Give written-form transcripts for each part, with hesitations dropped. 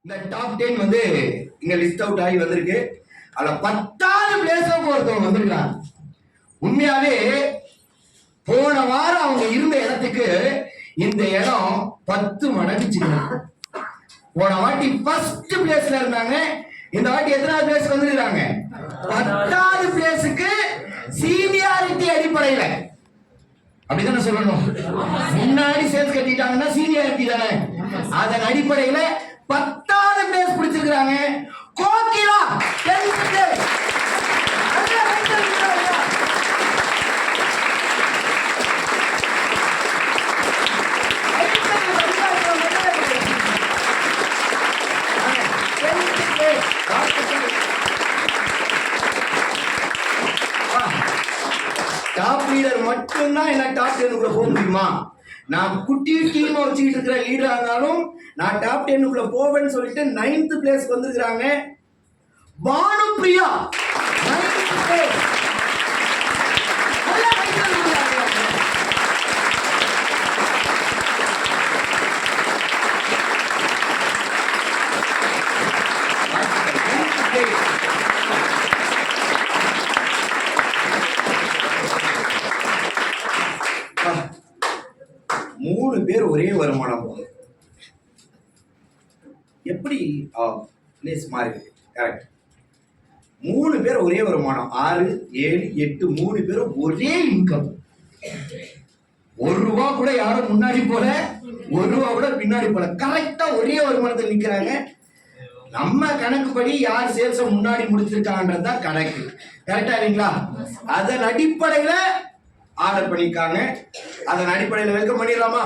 இந்த டாப் 10 வந்து இங்க லிஸ்ட் அவுட் ஆகி வந்திருக்கு. அதுல 10வது பிளேஸ்ல ஒருத்தவங்க வந்திருக்காங்க. உண்மையாவே போன வாரம் அவங்க இருந்த இடத்துக்கு இந்த இடம் 10 மடங்கு சின்ன. போன வாட்டி ஃபர்ஸ்ட் பிளேஸ்ல இருந்தாங்க, இந்த வாட்டி எத்தனாவது பிளேஸ் வந்துருக்காங்க? 10வது பிளேஸுக்கு சீனியாரிட்டி அடிப்படையில. அப்படிதானே சொல்லணும். முன்னாடி சேல்ஸ் கட்டிட்டாங்கன்னா சீனியாரிட்டி தானே. அதன் அடிப்படையில 10வது பிளேஸ் பிடிச்சிருக்காங்க. Kokila 10th place. Top leader மட்டும்தான் என்ன டாப் 10 போக முடியுமா? நான் குட்டி டீம் வச்சுக்கிட்டு இருக்கிற லீடரா இருந்தாலும் நான் டாப் 10 போவேன்னு சொல்லிட்டு 9th பிளேஸ் வந்திருக்காங்க. Bhanupriya 9th place. மூணு பேர் ஒரே வருமானம் போகுது. எப்படி பிளேஸ் மாறி கரெக்ட். 3 பேர் ஒரே வருமானம், 6, 7, 8 3 பேரும் ஒரே இன்கம். 1 ரூபா கூட யாரும் முன்னாடி போல, 1 ரூபா கூட பின்னாடி போல, கரெக்டா ஒரே வருமானத்தில் நிக்கிறாங்க. நம்ம கணக்குப்படி யார் சேல்ஸ முன்னாடி முடிச்சிருக்காங்கன்றதுதான் கணக்கு. கரெக்டா இல்லைங்களா? அதன் அடிப்படையில ஆர்டர் பண்ணிருக்காங்க. அதன் அடிப்படையில் வெல்கம் பண்ணிடலாமா?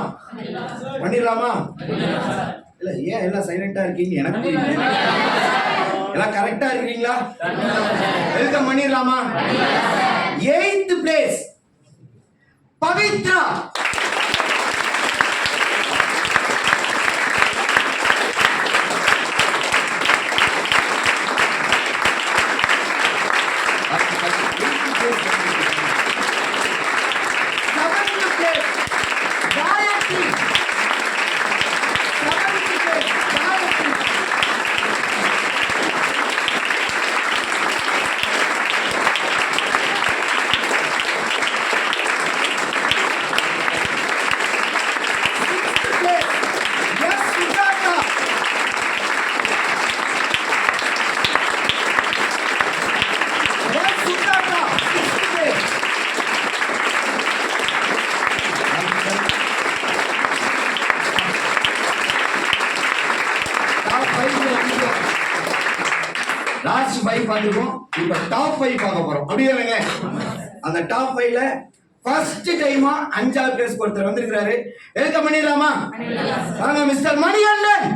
பண்ணிடலாமா? இல்ல ஏன் எல்லாம் சைலண்டா இருக்கீங்க? எனக்கு எல்லாம் கரெக்டா இருக்கீங்களா? வெல்கம் பண்ணிடலாமா? 8th place Pavithra. லாஸ்ட் 5 பார்த்துருக்கோம். இப்ப டாப் 5 பார்க்க போறோம். அப்படியே இல்லைங்க. அந்த டாப் 5ல ஃபர்ஸ்ட் டைமா 5வது பிளேஸ் ஒருத்தர் வந்திருக்காரு. வெல்கம் பண்ணிடலாமா? வாங்க மிஸ்டர் மணிகண்டன்.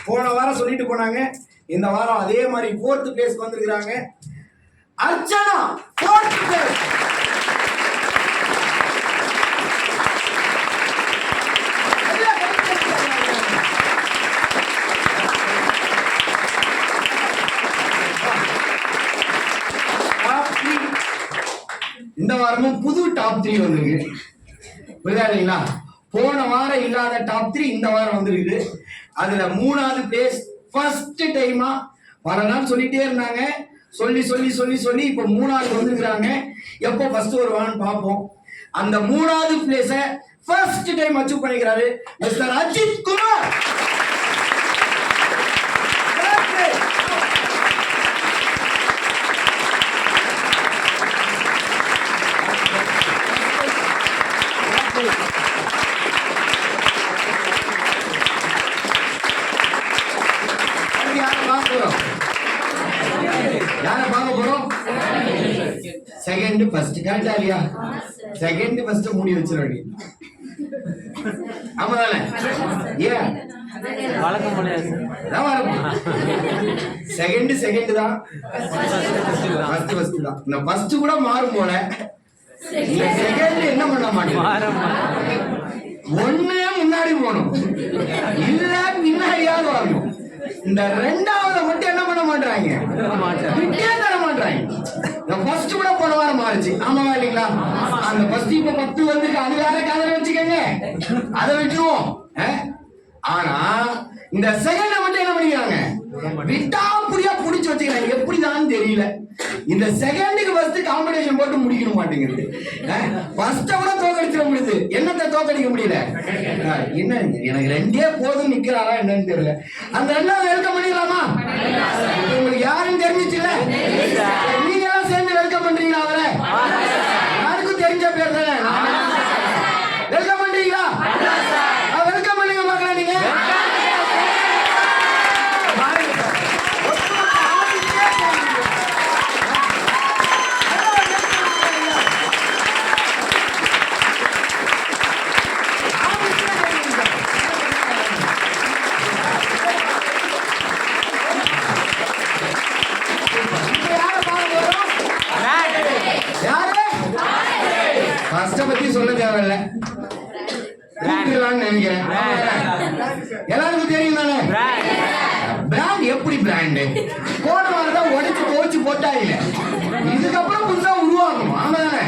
போன வாரம் சொல்லிட்டு போனாங்க, இந்த வாரம் அதே மாதிரி 4th பிளேஸ் வந்திருக்காங்க. Archana 4th place. இந்த வாரமும் புது டாப் 3 வந்திருக்கு. புரியுதா இல்லைங்களா? போன வாரம் இல்லாத டாப் 3 இந்த வாரம் வந்திருக்கு. அதுல 3வது பிளேஸ் ஃபர்ஸ்ட் டைமா வரலாம்னு சொல்லிட்டே இருந்தாங்க. சொல்லி சொல்லி சொல்லி சொல்லி இப்ப 3வது வந்திருக்காங்க. எப்போ ஃபர்ஸ்ட் வருவான்னு பார்ப்போம். அந்த 3வது பிளேஸ ஃபர்ஸ்ட் டைம் அச்சீவ் பண்ணிக்கிறாரு மிஸ்டர் அஜித் குமார். யாரை பார்க்க போறோம்? Second first. கரெக்டா இல்லையா? செகண்ட் ஃபர்ஸ்ட் மூடி வச்சிட வேண்டியது. ஆமாதானே? ஏன் வழக்கம் கிடையாது. செகண்ட் தான், ஃபர்ஸ்ட் தான். இந்த ஃபர்ஸ்ட் கூட மாறும் போல இந்த செகண்ட் என்ன பண்ண மாட்டேன், ஒண்ணு முன்னாடி போகணும் இல்ல பின்னாடியாவது வரணும். இந்த ரெண்டாவது மட்டும் என்ன பண்ண மாட்டாங்க, விட்டே தர மாட்டாங்க. இந்த ஃபர்ஸ்ட் கூட போன வாரம் மாறிச்சு, ஆமாவா இல்லைங்களா? அந்த ஃபர்ஸ்ட் இப்ப 10 வந்துருக்கு, அது வேற கதை வச்சுக்கோங்க, அதை விட்டுருவோம். ஆனா இந்த செகண்ட மட்டும் என்ன பண்ணிக்கிறாங்க, விட்டாப்புடியா புடிச்சு வச்சுக்கிறாங்க. எப்படிதான் தெரியல. இந்த செகண்டுக்கு ஃபர்ஸ்ட் காம்படிஷன் போட்டு முடிக்க மாட்டேங்குது. ஃபர்ஸ்ட கூட தோக்கடிச்சிட முடியுது, என்னத்தை தோக்கடிக்க முடியல. என்ன எனக்கு ரெண்டே போதும் நிக்கிறாரா என்னன்னு தெரியல. அந்த ரெண்டாவது வெல்கம் பண்ணிடலாமா? உங்களுக்கு யாரும் தெரிஞ்சிச்சுல, நீங்க எல்லாம் சேர்ந்து வெல்கம் பண்றீங்களா? அவரை யாருக்கும் தெரிஞ்ச பேர் தானே, வெல்கம் பண்றீங்களா? வெல்கம் பண்ணுங்க பார்க்கலாம். நீங்க பத்தி சொல்ல தேவையில்ல, நினைக்கிறேன். எல்லாருக்கும் தெரியும் தானே பிராண்ட். எப்படி பிராண்ட் போன வாரம் தான் உடைச்சு போச்சு போட்டா இல்ல, இதுக்கப்புறம் புதுசா உருவாக்கணும். ஆமா தானே?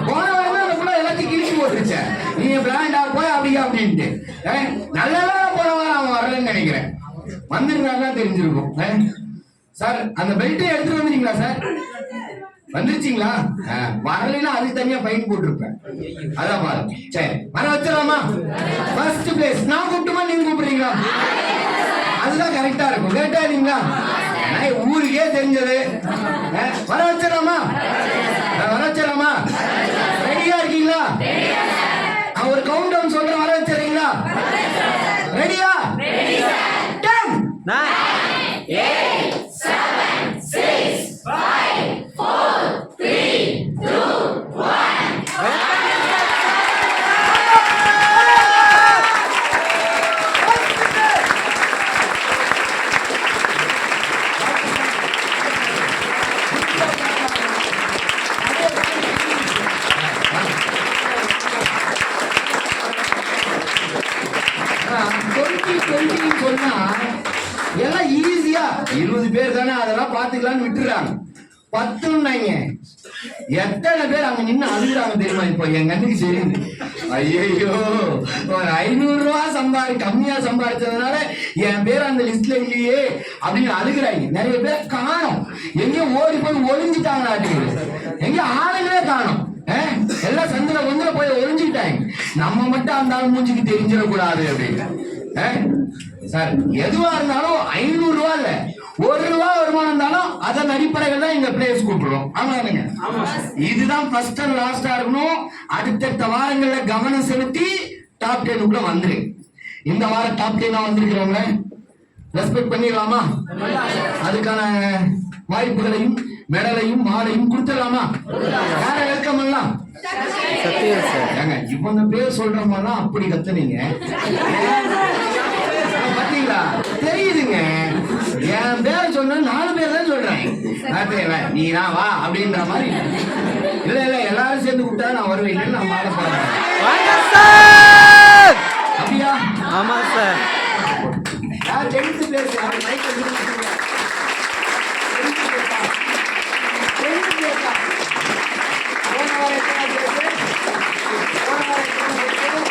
போன வாரம் தான் அதுக்குள்ள எல்லாத்தையும் கிழிச்சு போட்டுருச்ச, நீங்க பிராண்டா போய் அப்படியா அப்படின்ட்டு. நல்லா போன வாரம் அவன் வரலன்னு நினைக்கிறேன், வந்திருந்தாங்க தெரிஞ்சிருக்கும். சார் அந்த பெல்ட்டை எடுத்துட்டு வந்துட்டீங்களா சார்? வந்துருச்சீங்களா? வரலைன்னா அதுக்கு தனியா ஃபைன் போட்டிருப்பேன். அதான் பாரு. சரி வர வச்சிடலாமா? ஃபர்ஸ்ட் பிளேஸ் நான் கூப்பிட்டுமா நீங்க கூப்பிடுறீங்களா? அதுதான் கரெக்டா இருக்கும். கேட்டா இல்லீங்களா? ஊருக்கே தெரிஞ்சது. வர வச்சிடலாமா? வர வச்சிடலாமா? ரெடியா இருக்கீங்களா? ஒரு கவுண்ட் டவுன் சொல்றேன், வர வச்சிடறீங்களா? ரெடியா? 10 9 8 7 6 5 4 3 2 1. சொன்னா எல்லாம் ஈஸியா 20 பேர் தானே அதெல்லாம் பாத்துக்கலாம்னு விட்டுறாங்க. 10ன்னாங்க. எத்தனை பேர் அங்க நின்று அழுகுறாங்க தெரியுமா? இப்ப என் கண்ணுக்கு தெரியுது. ஐயோ ஒரு 500 ரூபாய் கம்மியா சம்பாதிச்சதுனால என் பேர் அந்த லிஸ்ட்ல இல்லையே அப்படின்னு அழுகுறாங்க. நிறைய பேர் காணும், எங்கேயும் ஓடி போய் ஒளிஞ்சிட்டாங்க, எங்கேயும் ஆளுங்களே காணும். எல்லாம் சந்திர வந்துல போய் ஒளிஞ்சுக்கிட்டாங்க. நம்ம மட்டும் அந்த ஆள் மூஞ்சிக்கு தெரிஞ்சிடக்கூடாது அப்படின்னு. சார் எதுவா இருந்தாலும் 500 ரூபாய் இல்ல, 1 ரூபாய் வருமானம் இருந்தாலும் அதன் அடிப்படையில் தான் எங்க பிளேஸ் கூப்பிடுறோம். ஆமாங்க, இதுதான் ஃபர்ஸ்ட் அண்ட் லாஸ்டா இருக்கணும். அடுத்தடுத்த வாரங்கள்ல கவனம் செலுத்தி டாப் 10 வந்துரு. இந்த வாரம் டாப் 10 வந்திருக்கிறவங்க ரெஸ்பெக்ட் பண்ணிடலாமா? அதுக்கான வாய்ப்புகளையும் மெடலையும் மாலையும் கொடுத்துடலாமா? யார வெல்கம் பண்ணலாம்? இவங்க பேர் சொல்றோம்னா அப்படி கத்துனீங்க பாத்தீங்களா? தெரியுதுங்க. என் பேரை சொன்ன 4 பேர் தான் சொல்றேன். நீ நான் வா அப்படின்ற மாதிரி இல்ல இல்ல, எல்லாரும் சேர்ந்து கூப்பிட்டா நான் வருவேன். நான் மாலை போறேன். அப்படியா? ஆமா சார். யார் 10th பிளேஸ்? யார் மைக்கேல் நிறுத்துங்க. 10th பிளேஸ் போன வாரம் எத்தனை பிளேஸ்? போன வாரம் எத்தனை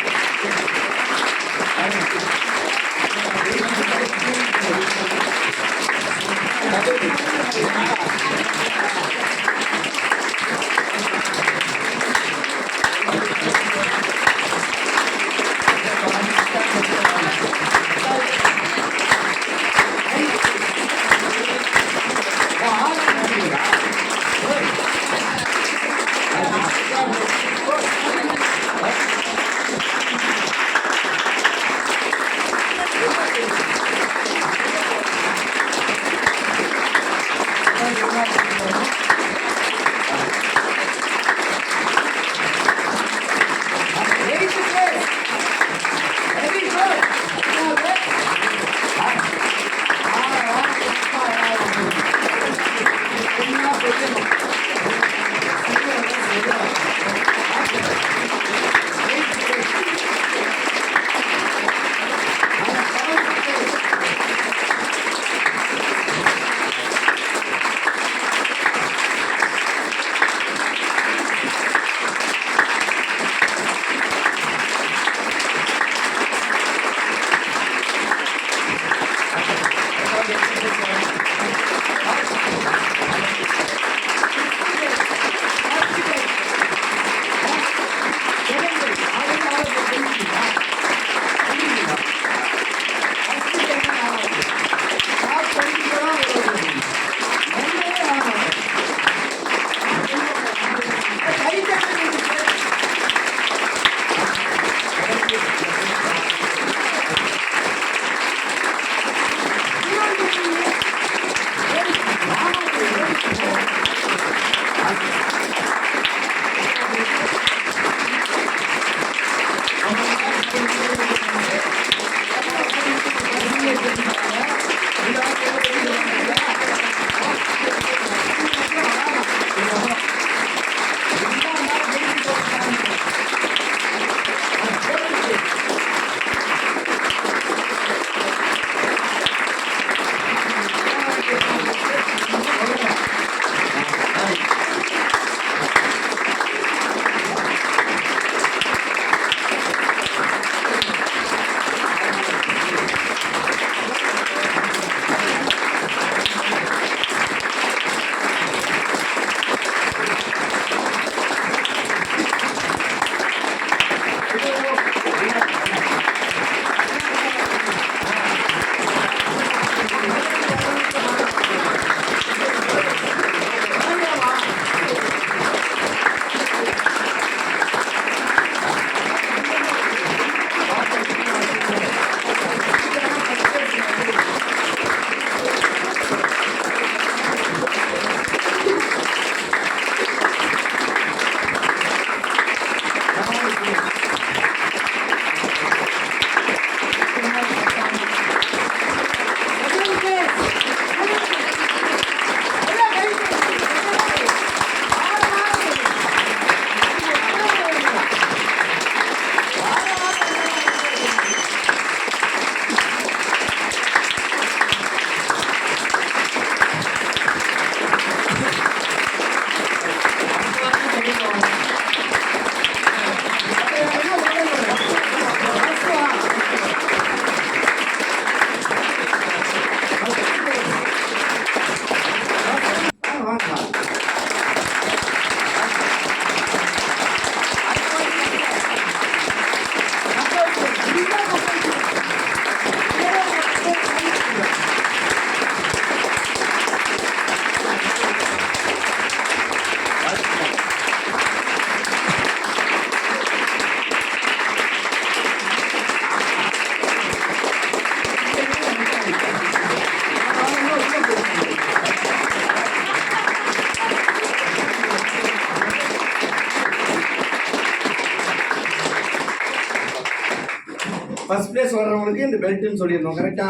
ஃபர்ஸ்ட் பிளேஸ் வர்றவங்களுக்கு இந்த பெல்ட்னு சொல்லியிருந்தோம். கரெக்டா?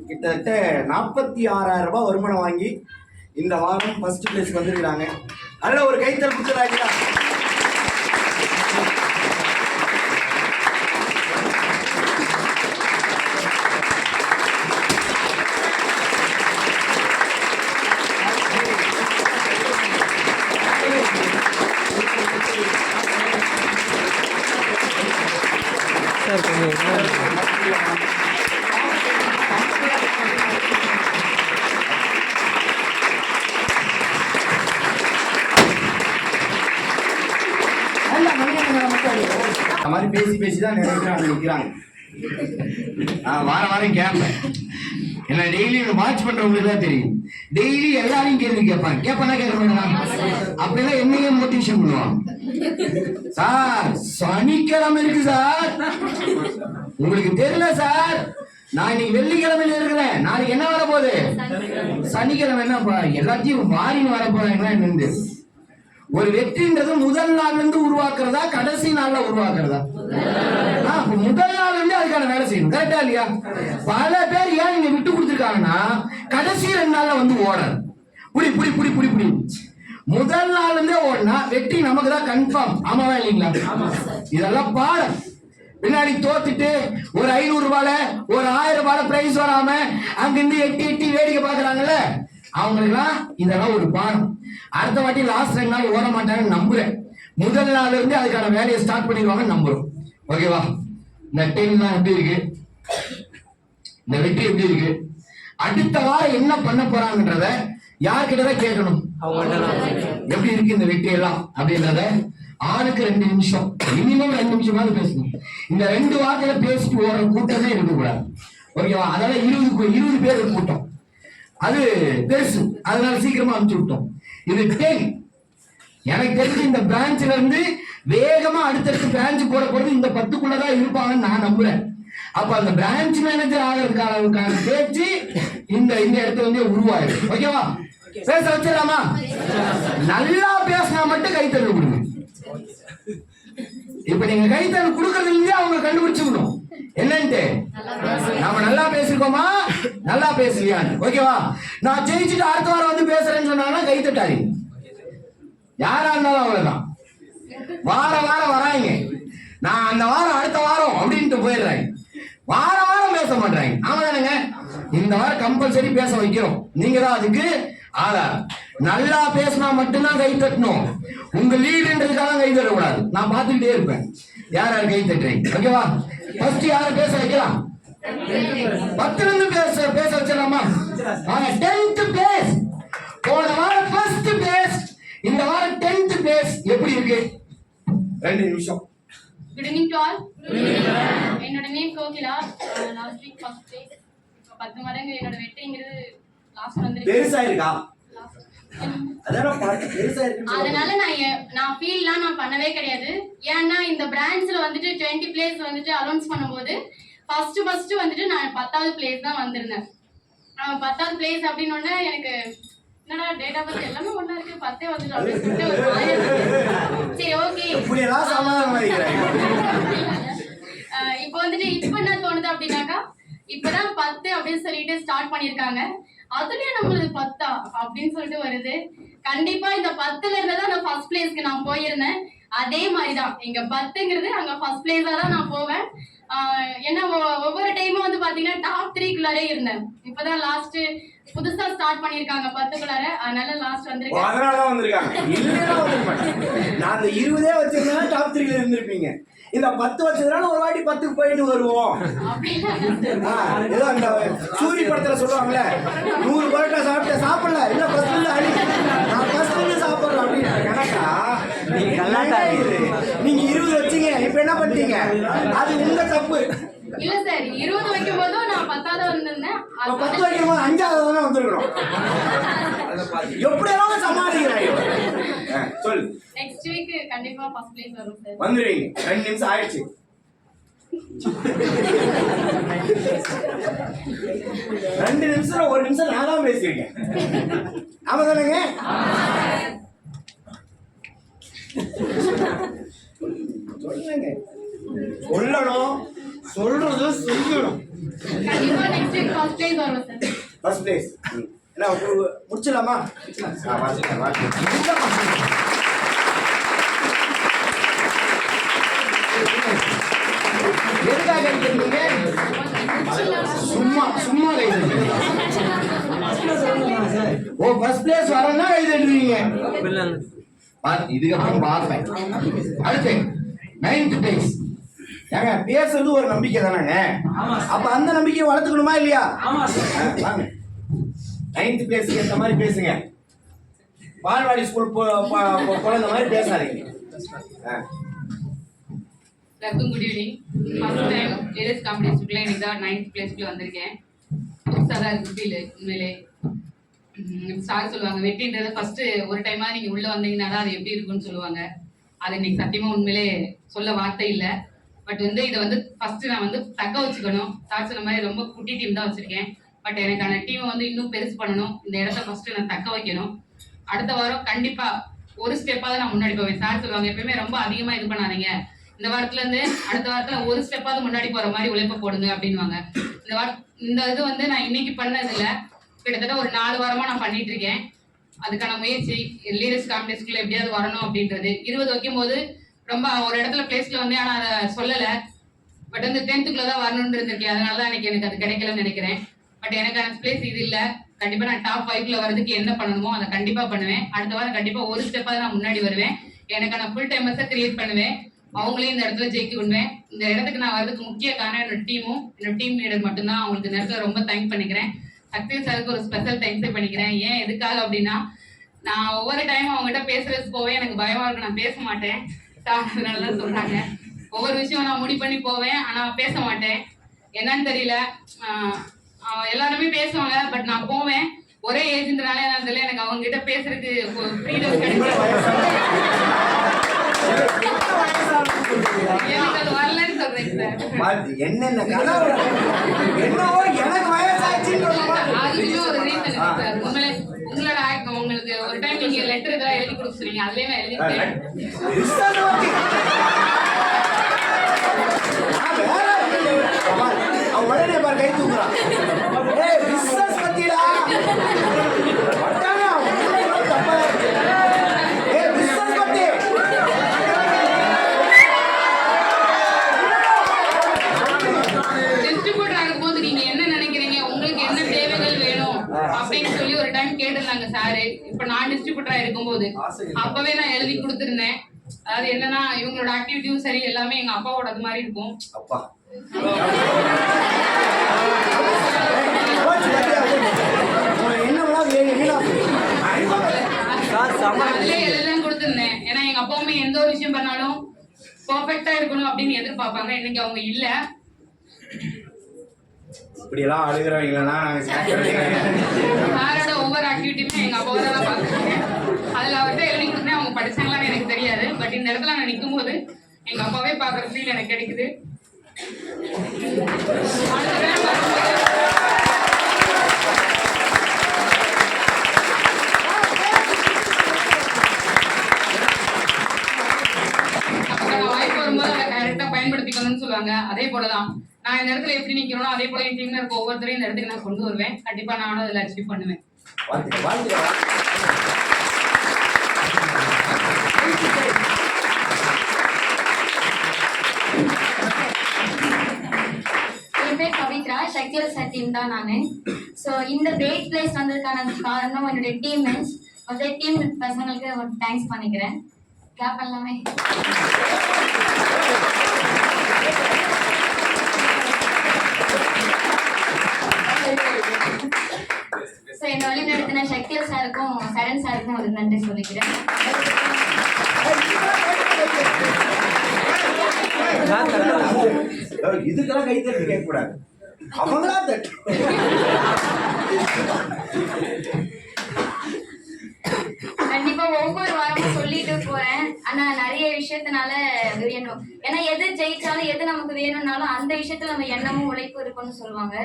கிட்டத்தட்ட 46,000 ரூபாய் வருமானம் வாங்கி இந்த வாரம் ஃபர்ஸ்ட் பிளேஸ் வந்திருக்கிறாங்க. அதில் ஒரு கைத்தல் கொடுத்துறாங்களா? மாதிரி பேசி பேசிதான் நிறைய பேர் நிற்கிறாங்க. வாரம் கேட்பேன். என்ன டெய்லி வாட்ச் பண்றவங்களுக்கு தான் தெரியும். டெய்லி எல்லாரையும் கேள்வி கேட்பாங்க. கேட்பானா கேட்க மாட்டாங்க. அப்படிலாம் என்னையே மோட்டிவேஷன் பண்ணுவாங்க. சார் சனிக்கிழமை இருக்கு சார், உங்களுக்கு தெரியல சார், நான் இன்னைக்கு வெள்ளிக்கிழமையில இருக்கிறேன், நாளைக்கு என்ன வர போகுது சனிக்கிழமை, என்ன எல்லாத்தையும் மாறின்னு வர போறாங்கன்னா என்னன்னு. ஒரு வெற்றின்றது முதல் நாள் இருந்து உருவாக்குறதா கடைசி நாள்ல உருவாக்குறதா? முதல் நாள் இருந்து அதுக்கான வேலை செய்யணும். கரெக்டா இல்லையா? பல பேர் ஏன் நீங்க விட்டு கொடுத்துருக்காங்கன்னா கடைசி 2 நாள்ல வந்து ஓடணும். புடி புடி புடி புடி புடி முதல் நாள் இருந்தே ஓடனா வெற்றி நமக்கு தான் கன்ஃபார்ம். ஆமாவா இல்லைங்களா? இதெல்லாம் பாடம். பின்னாடி தோத்துட்டு ஒரு 500 ரூபாயில ஒரு 1000 ரூபாயில பிரைஸ் வராம அங்கிருந்து எட்டி எட்டி வேடிக்கை பாக்குறாங்கல்ல, அவங்களுக்குலாம் இதெல்லாம் ஒரு பாடம். அடுத்த வாட்டி லாஸ்ட் 2 நாள் ஓட மாட்டாங்கன்னு நம்புறேன். முதல் நாள் இருந்து அதுக்கான வேலையை ஸ்டார்ட் பண்ணிடுவாங்கன்னு நம்புறோம். ஓகேவா? இந்த டைம்லாம் எப்படி இருக்கு, இந்த வெற்றி எப்படி இருக்கு, அடுத்த வாரம் என்ன பண்ண போறாங்கன்றத யார்கிட்டதான் கேட்கணும். எப்படி இருக்கு இந்த வெற்றி எல்லாம் அப்படின்றத ஆளுக்கு 2 நிமிஷம், மினிமம் 2 நிமிஷமாவது பேசணும். இந்த 2 வார்த்தையில பேசிட்டு ஓடுற கூட்டமே இருக்கக்கூடாது. ஓகேவா? அதனால 20 பேர் கூட்டம், அது பெருசு, அதனால சீக்கிரமா அனுப்பிச்சு விட்டோம். இது 10. எனக்கு தெரிஞ்சு இந்த பிரான்ச்ல இருந்து வேகமா அடுத்தடுத்து பிரான்ச் போட போறது இந்த 10க்குள்ளதான் இருப்பாங்கன்னு நான் நம்புறேன். அப்ப அந்த பிரான்ச் மேனேஜர் ஆகிறதுக்கான பேச்சு இந்த இடத்துல வந்து உருவாயிடும். ஓகேவா? பேச வச்சிடலாமா? நல்லா பேசினா மட்டும் கைத்தறி கொடுங்க. இப்ப நீங்க கைத்தறி கொடுக்கறது இல்லையா அவங்க கண்டுபிடிச்சுக்கணும் என்னன்ட்டு. நாம நல்லா பேசிருக்கோமா, நல்லா பேசலையான்னு. ஓகேவா? நான் ஜெயிச்சுட்டு அடுத்த வாரம் வந்து பேசுறேன்னு சொன்னாங்கன்னா கை தட்டாரு. யாரா இருந்தாலும் அவ்வளவுதான். வாரம் வராங்க, நான் அந்த வாரம் அடுத்த வாரம் அப்படின்ட்டு போயிடுறாங்க. வாரம் பேச மாட்டாங்க. ஆமா தானுங்க? இந்த வாரம் கம்பல்சரி பேச வைக்கிறோம். நீங்க தான் அதுக்கு ஆதாரம். நல்லா பேசினா மட்டும்தான் கை தட்டணும். உங்க லீடுன்றதுக்காக கை தட்டக்கூடாது. நான் பார்த்துக்கிட்டே இருப்பேன் யார் கை தட்டுறீங்க. ஓகேவா? ஃபர்ஸ்ட் யார பேச வைக்கலாம்? 10 இருந்து பேச வச்சிடலாமா? 10th place. போன வாரம் ஃபர்ஸ்ட் பிளேஸ், இந்த வாரம் 10th பிளேஸ். எப்படி இருக்கு? 2 நிமிஷம். Good evening to all. என்னோட name Kokila. Last week first place. இப்போ 10 மடங்கு என்னோட வெற்றிங்கிறது லாஸ்ட் வந்து பெருசா இருக்கா? அதனால நான் ஃபீல்லாம் நான் பண்ணவே கிடையாது. ஏன்னா இந்த பிரான்ச்ல வந்துட்டு 20 பிளேஸ் வந்துட்டு அனௌன்ஸ் பண்ணும்போது ஃபர்ஸ்ட் வந்துட்டு நான் 10வது பிளேஸ் தான் வந்திருந்தேன். 10வது பிளேஸ் அப்படின்னு ஒண்ணு எனக்கு என்னடா டேட்டா பத்தி எல்லாமே ஒண்ணா இருக்கு, 10 வந்துட்டு அப்படின்னு சொல்லிட்டு ஒரு மாதிரி. சரி ஓகே, இப்போ வந்துட்டு இப்போ என்ன தோணுது அப்படின்னாக்கா, இப்பதான் 10 அப்படின்னு சொல்லிட்டு ஸ்டார்ட் பண்ணிருக்காங்க. அதுலயும் நம்மளுக்கு 10 அப்படின்னு சொல்லிட்டு வருது. கண்டிப்பா இந்த 10ல இருந்துதான் நான் ஃபர்ஸ்ட் பிளேஸ்க்கு நான் போயிருந்தேன். அதே மாதிரிதான் இங்க 10ங்கிறது அங்க ஃபர்ஸ்ட் பிளேஸா தான் நான் போவேன். ஏன்னா ஒவ்வொரு டைமும் வந்து பாத்தீங்கன்னா டாப் 3க்குள்ளாரே இருந்தேன். இப்பதான் லாஸ்ட் புதுசா ஸ்டார்ட் பண்ணிருக்காங்க 10க்குள்ளார, அதனால லாஸ்ட் வந்திருக்கேன். அதனாலதான் வந்திருக்காங்க. நான் அந்த 20 வச்சிருந்தா டாப் 3ல இருந்திருப்பீங்க. இந்த 10 வச்சதுனால ஒரு வாட்டி 10க்கு போயிட்டு வருவோம். ஏதோ அந்த சூரிய படத்துல சொல்லுவாங்கல்ல, 100 பரோட்டா சாப்பிடல இல்ல நான் ஃபர்ஸ்ட்ல சாப்பிடுறேன் அப்படின்னு கணக்கா. நீங்க 20 வச்சீங்க, இப்ப என்ன பண்ணிட்டீங்க? அது உங்க தப்பு இல்ல சார். 20 வைக்கும் போதும் நான் 10வது வந்திருந்தேன். 10 வைக்கும் போது 5வது தானே வந்திருக்கணும். எப்படியெல்லாம் சமாளிக்கிறாங்க சொல்லு. நெக்ஸ்ட் வீக் கண்டிப்பா ஃபர்ஸ்ட் பிளேஸ் வரும் சார். வந்துருவீங்க. 2 நிமிஷம் ஆயிடுச்சு. 2 நிமிஷம் 1 நிமிஷம் நான் தான் பேசியிருக்கேன். ஆமா தானேங்க? சொல்லுங்க. சொல்லணும், சொல்றது செய்யணும். கண்டிப்பா நெக்ஸ்ட் டைம் ஃபர்ஸ்ட் பிளேஸ் வருவோம் சார். First place. என்ன முடிச்சலாமா? எதுக்காக இருக்கீங்க? சும்மா சும்மா கை தட்டுவீங்க. ஓ ஃபர்ஸ்ட் பிளேஸ் வரனா கை தட்டுவீங்க. இதுக்கப்புறம் பார்ப்பேன். அடுத்து 9th பிளேஸ். ஏங்க பேசுறது ஒரு நம்பிக்கை தானேங்க. அப்ப அந்த நம்பிக்கையை வளர்த்துக்கணுமா இல்லையா? வாங்க 9th பிளேஸ்க்கு ஏற்ற மாதிரி பேசுங்க. பால்வாடி ஸ்கூல் குழந்தை மாதிரி பேசாதீங்க. எல்லாருக்கும் good evening. First time areas காம்படிஷனுக்குள்ள இன்னைக்கு தான் 9th பிளேஸ்க்குள்ள வந்திருக்கேன். புதுசாக தான் இருக்கு ஃபீல். உண்மையிலே சார் சொல்லுவாங்க வெற்றின்றதை ஃபர்ஸ்ட் ஒரு டைமா நீங்க உள்ள வந்தீங்கன்னா தான் அது எப்படி இருக்குன்னு சொல்லுவாங்க. அது இன்னைக்கு சத்தியமா உண்மையிலே சொல்ல வார்த்தை இல்லை. பட் வந்து இதை வந்து ஃபர்ஸ்ட் நான் வந்து தக்க வச்சுக்கணும். சார் சொன்ன மாதிரி ரொம்ப குட்டி டீம் தான் வச்சிருக்கேன். பட் எனக்கான டீமை வந்து இன்னும் பெருசு பண்ணணும். இந்த இடத்த ஃபர்ஸ்ட் நான் தக்க வைக்கணும். அடுத்த வாரம் கண்டிப்பா ஒரு ஸ்டெப்பா தான் நான் முன்னாடி போவேன். சார் சொல்லுவாங்க எப்பயுமே ரொம்ப அதிகமா இது பண்ணாதீங்க, இந்த வாரத்துல இருந்து அடுத்த வாரத்துல ஒரு ஸ்டெப்பாவது முன்னாடி போற மாதிரி உழைப்ப போடுங்க அப்படின்வாங்க. இந்த இது வந்து நான் இன்னைக்கு பண்ணது இல்ல, கிட்டத்தட்ட ஒரு 4 வாரமா நான் பண்ணிட்டு இருக்கேன். அதுக்கான முயற்சி லீடர்ஸ் காம்படிஷன்ல எப்படியாவது வரணும் அப்படின்றது. 20 வைக்கும் போது ரொம்ப ஒரு இடத்துல பிளேஸ்ல வந்து ஆனா அதை சொல்லல. பட் வந்து 10th தான் வரணும்னு இருந்திருக்கேன். அதனாலதான் எனக்கு அது கிடைக்கலன்னு நினைக்கிறேன். பட் எனக்கான பிளேஸ் இது இல்ல. கண்டிப்பா நான் டாப் 5ல வரதுக்கு என்ன பண்ணணுமோ அதை கண்டிப்பா பண்ணுவேன். அடுத்த வாரம் கண்டிப்பா ஒரு ஸ்டெப்பாவது நான் முன்னாடி வருவேன். எனக்கான ஃபுல் டைமர்ஸை கிரியேட் பண்ணுவேன். அவங்களையும் இந்த இடத்துல ஜெயிக்க விடுவேன். இந்த இடத்துக்கு நான் வரதுக்கு முக்கிய காரணம் என்னோட டீமும் என்னோட டீம் லீடர் மட்டும்தான். அவங்களுக்கு இந்த நேரத்தில் ரொம்ப தேங்க் பண்ணிக்கிறேன். சக்தி சாருக்கு ஒரு ஸ்பெஷல் தேங்க்ஸே பண்ணிக்கிறேன். ஏன் எதுக்காக அப்படின்னா நான் ஒவ்வொரு டைமும் அவங்ககிட்ட பேசுறதுக்கு போவேன், எனக்கு பயமா இருக்கு, நான் பேச மாட்டேன். அதனாலதான் சொல்றாங்க. ஒவ்வொரு விஷயம் நான் முடிவு பண்ணி போவேன், ஆனா பேச மாட்டேன். என்னன்னு தெரியல. எல்லாருமே பேசுவாங்க, பட் நான் போவேன். ஒரே ஏஜ்ன்றனால என்னன்னு தெரியல, எனக்கு அவங்க கிட்ட பேசுறதுக்கு ஃப்ரீடம் கிடைக்கும். எனக்கு அது வரலன்னு சொல்றேன் சார். என்னென்ன அதுக்குமே ஒரு ரீசன் இருக்கு சார். உங்களோட உங்களுக்கு ஒரு டைம் நீங்க லெட்டர் இதெல்லாம் எழுதி கொடுத்துருவீங்க, அதுலயே நான் எழுதிட்டேன். உடனே பாரு கை தூக்குறான். டிஸ்ட்ரிபியூட்டர் ஆகும் போது நீங்க என்ன நினைக்கிறீங்க, உங்களுக்கு என்ன தேவைகள் வேணும் அப்படின்னு சொல்லி ஒரு டைம் கேட்டிருந்தாங்க சாரு. இப்ப நான் டிஸ்ட்ரிபியூட்டரா இருக்கும்போது அப்பவே நான் எழுதி கொடுத்திருந்தேன். அதாவது என்னன்னா இவங்களோட ஆக்டிவிட்டியும் சரி எல்லாமே எங்க அப்பாவோட அது மாதிரி இருக்கும். அதுல எல்லாம் கொடுத்திருந்தேன். ஏன்னா எங்க அப்பாவுமே எந்த ஒரு விஷயம் பண்ணாலும் பெர்ஃபெக்ட்டா இருக்கணும் அப்படின்னு எதிர்பார்ப்பாங்க. இன்னைக்கு அவங்க இல்ல. இப்படி எல்லாம் அழுகிறவங்களா சாரோட ஒவ்வொரு ஆக்டிவிட்டியுமே எங்க அப்பாவோட தான் பாத்துருக்கேன். அதுல அவர்கிட்ட எழுதி கொடுத்தேன். அவங்க படிச்சாங்களான்னு எனக்கு தெரியாது. பட் இந்த இடத்துல நான் நிற்கும் போது எங்க அப்பாவே பாக்குற ஃபீல் எனக்கு கிடைக்குது. வாய்ப்பு வரும்போது அதை கரெக்டா பயன்படுத்திக்கணும்னு சொல்லுவாங்க. அதே போலதான் நான் இந்த இடத்துல எப்படி நிக்கிறோம் அதே போல என் டீம்ல இருக்க ஒவ்வொருத்தரையும் இந்த இடத்துக்கு நான் கொண்டு வருவேன். கண்டிப்பா நானும் அதில் அச்சீவ் பண்ணுவேன். என் பேர் பவித்ரா, சக்திவேல் சார் டீம் தான் நானு. ஸோ இந்த பேட் பிளேஸ் வந்ததுக்கான காரணம் என்னுடைய டீம்மேட்ஸ். ஒரு டீம் பசங்களுக்கு ஒரு தேங்க்ஸ் பண்ணிக்கிறேன். கிளாப் பண்ணலாமே. ஸோ என்னை வழி நடத்தின சக்திவேல் சாருக்கும் சரண் சாருக்கும் ஒரு நன்றி சொல்லிக்கிறேன். இதுக்கெல்லாம் கை தட்டு கேட்க கூடாது, அவங்களா தட்டு. கண்டிப்பா ஒவ்வொரு வாரமும் சொல்லிட்டு போறேன். ஆனா நிறைய விஷயத்தினால வேணும். ஏன்னா எது ஜெயிச்சாலும் எது நமக்கு வேணும்னாலும் அந்த விஷயத்துல நம்ம எண்ணமும் உழைப்பு இருக்கும்னு சொல்லுவாங்க.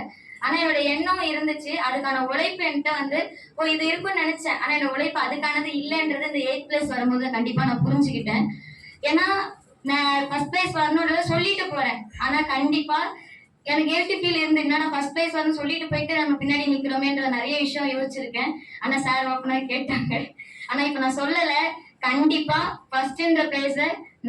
ஆனா என்னோட எண்ணம் இருந்துச்சு, அதுக்கான உழைப்பு என்கிட்ட வந்து இது இருக்கும்னு நினைச்சேன். ஆனா என்னோட உழைப்பு அதுக்கானது இல்லைன்றது இந்த 8th பிளேஸ் வரும்போது கண்டிப்பா நான் புரிஞ்சுக்கிட்டேன். ஏன்னா நான் ஃபர்ஸ்ட் பிரைஸ் வரணும்ன்றத சொல்லிட்டு போறேன். ஆனா கண்டிப்பா எனக்கு எப்படி ஃபீல் இருந்து நான் ஃபர்ஸ்ட் பிரைஸ் வரணும்னு சொல்லிட்டு போயிட்டு நம்ம பின்னாடி நிக்கிறோமேன்ற நிறைய விஷயம் யோசிச்சிருக்கேன். ஆனா சார் ஓப்பனா கேட்டாங்க. ஆனா இப்ப நான் சொல்லல, கண்டிப்பா ஃபர்ஸ்ட்ன்ற பிரைஸ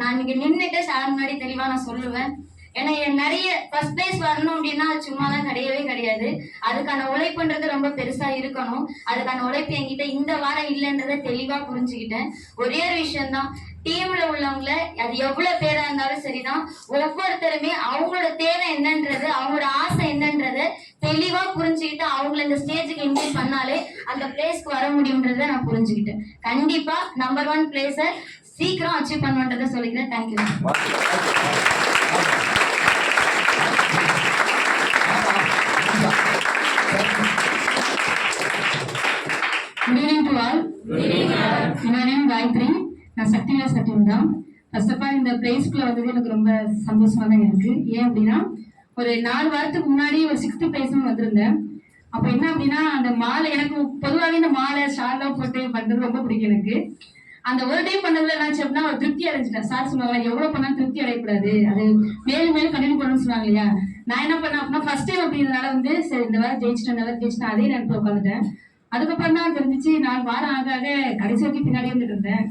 நான் இங்க நின்னுட்டு சார் முன்னாடி தெளிவா நான் சொல்லுவேன். ஏன்னா நிறைய ஃபர்ஸ்ட் பிரைஸ் வரணும் அப்படின்னா அது சும்மாலாம் கிடையவே கிடையாது. அதுக்கான உழைப்புன்றது ரொம்ப பெருசா இருக்கணும். அதுக்கான உழைப்பு என்கிட்ட இந்த வாரம் இல்லைன்றத தெளிவா புரிஞ்சுக்கிட்டேன். ஒரே ஒரு விஷயம்தான், டீம்ல உள்ளவங்கள அது எவ்வளவு பேரா இருந்தாலும் சரிதான், ஒவ்வொருத்தருமே அவங்களோட தேவை என்னன்றது, அவங்களோட ஆசை என்னன்றத தெளிவா புரிஞ்சுக்கிட்டு அவங்கள இந்த ஸ்டேஜுக்கு இன்வைட் பண்ணாலே அந்த பிளேஸ்க்கு வர முடியும்ன்றத நான் புரிஞ்சுக்கிட்டேன். கண்டிப்பா நம்பர் 1 பிளேஸ சீக்கிரம் அச்சீவ் பண்ணுன்றத சொல்லிக்கிறேன். Thank you. Good evening to all. My name is Gayatri. நான் சக்தியா சட்டியம் தான். ஃபர்ஸ்ட் ஆஃப் ஆல் இந்த பிளேஸ்க்குள்ள வந்தது எனக்கு ரொம்ப சந்தோஷமா தான் இருக்கு. ஏன் அப்படின்னா ஒரு 4 வாரத்துக்கு முன்னாடி ஒரு 6th பிளேஸ்னு வந்திருந்தேன். அப்போ என்ன அப்படின்னா அந்த மாலை, எனக்கு பொதுவாகவே இந்த மாலை ஷால்லாம் போட்டு பண்றது ரொம்ப பிடிக்கும் எனக்கு. அந்த ஒரு டைம் பண்ணதுல என்னாச்சு அப்படின்னா ஒரு திருப்தி அடைஞ்சிட்டேன். சார் சொன்னாங்க எவ்வளவு பண்ணாலும் திருப்தி அடையக்கூடாது, அது மேலும் மேலும் கண்டினியூ பண்ணணும்னு சொன்னாங்க இல்லையா. நான் என்ன பண்ணேன் அப்படின்னா ஃபர்ஸ்ட் டைம் அப்படின்றதுனால வந்து சரி இந்த வாரம் ஜெயிச்சிட்டேன் அதே நினைப்பு உட்காந்துட்டேன். அதுக்கப்புறம் தான் தெரிஞ்சிச்சு 4 வாரம் ஆக ஆக கடைசி வரைக்கும் பின்னாடி இருந்துட்டு இருந்தேன்.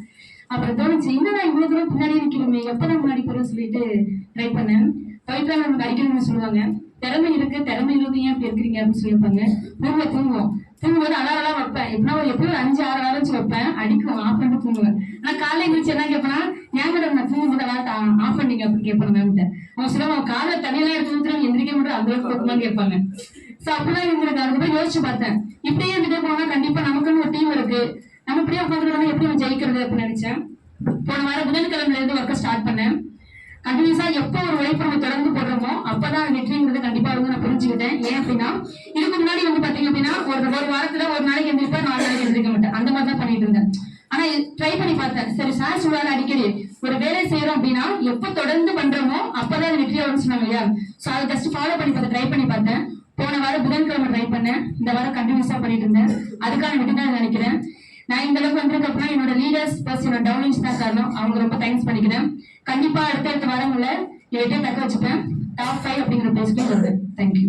அப்புறம் தோணுச்சு என்னடா இவ்வளவு தூரம் பின்னாடி நிற்கணுமே, எப்பதான் முன்னாடி போறோம்னு சொல்லிட்டு ட்ரை பண்ணேன். போயிட்டு நமக்கு அடிக்கணும்னு சொல்லுவாங்க, திறமை இருக்கு திறமை இருந்து ஏன் இப்படி இருக்கிறீங்க அப்படின்னு சொல்லியிருப்பாங்க. தூங்கும்போது அலாரம் வைப்பேன். எப்படியும் 5-6 அலாரம் வைப்பேன், அடிக்கும் ஆஃப் பண்ணிட்டு தூங்குவேன். ஆனா காலையில எழுந்திரிச்சு என்ன கேட்பேன்னா ஏன் மேடம் நான் தூங்கும்போது அலாரம் ஆஃப் பண்ணீங்க அப்படின்னு கேட்பாங்க மேம்கிட்ட. அவங்க சொல்லுவாங்க காலை தனியெல்லாம் எடுத்து ஊத்துறோம் எந்திரிக்க மட்டும் அந்த அளவுக்கு கொடுக்குமான்னு கேட்பாங்க. சோ அப்படிலாம் இருந்திருக்கு. அதுக்கப்புறம் யோசிச்சு பார்த்தேன், இப்படியே இருந்துட்டே போனா கண்டிப்பா நமக்குன்னு ஒரு டீம் இருக்கு, நம்ம இப்படியே உட்காந்துருக்கோம் எப்படி நம்ம ஜெயிக்கிறது அப்படின்னு நினைச்சேன். போன வாரம் புதன்கிழமையில இருந்து ஒர்க்கை ஸ்டார்ட் பண்ணேன். கண்டினியூஸா எப்போ ஒரு உழைப்பு நம்ம தொடர்ந்து போடுறோமோ அப்பதான் வெற்றிங்கிறது கண்டிப்பா வந்து நான் புரிஞ்சுக்கிட்டேன். ஏன் அப்படின்னா இதுக்கு முன்னாடி வந்து பாத்தீங்க அப்படின்னா ஒரு வாரத்துல ஒரு நாளைக்கு எந்திரிப்பேன், 4 நாளைக்கு எந்திரிக்க மாட்டேன், அந்த மாதிரி தான் பண்ணிட்டு இருந்தேன். ஆனா ட்ரை பண்ணி பார்த்தேன், சரி சார் சொல்றாரு அடிக்கடி ஒரு வேலை செய்யறோம் அப்படின்னா எப்ப தொடர்ந்து பண்றோமோ அப்பதான் அது வெற்றி ஆகும்னு சொன்னாங்க இல்லையா. சோ அதை ஜஸ்ட் ஃபாலோ பண்ணி பார்த்தேன், ட்ரை பண்ணி பார்த்தேன். போன வாரம் புதன்கிழமை ட்ரை பண்ணேன், இந்த வாரம் கண்டினியூஸா பண்ணிட்டு இருந்தேன். அதுக்கான வெற்றி தான் நினைக்கிறேன். நான் இந்த அளவுக்கு வந்திருக்க அப்படின்னா என்னோட லீடர்ஸ் பிளஸ் என்னோட டவுன்லிங்ஸ் தான் காரணம். அவங்க ரொம்ப தேங்க்ஸ் பண்ணிக்கிறேன். கண்டிப்பா அடுத்த வாரங்கள என்கிட்ட தக்க வச்சுப்பேன். டாப் 5 அப்படிங்கிற பிளேஸ்க்கு வருது. தேங்க்யூ.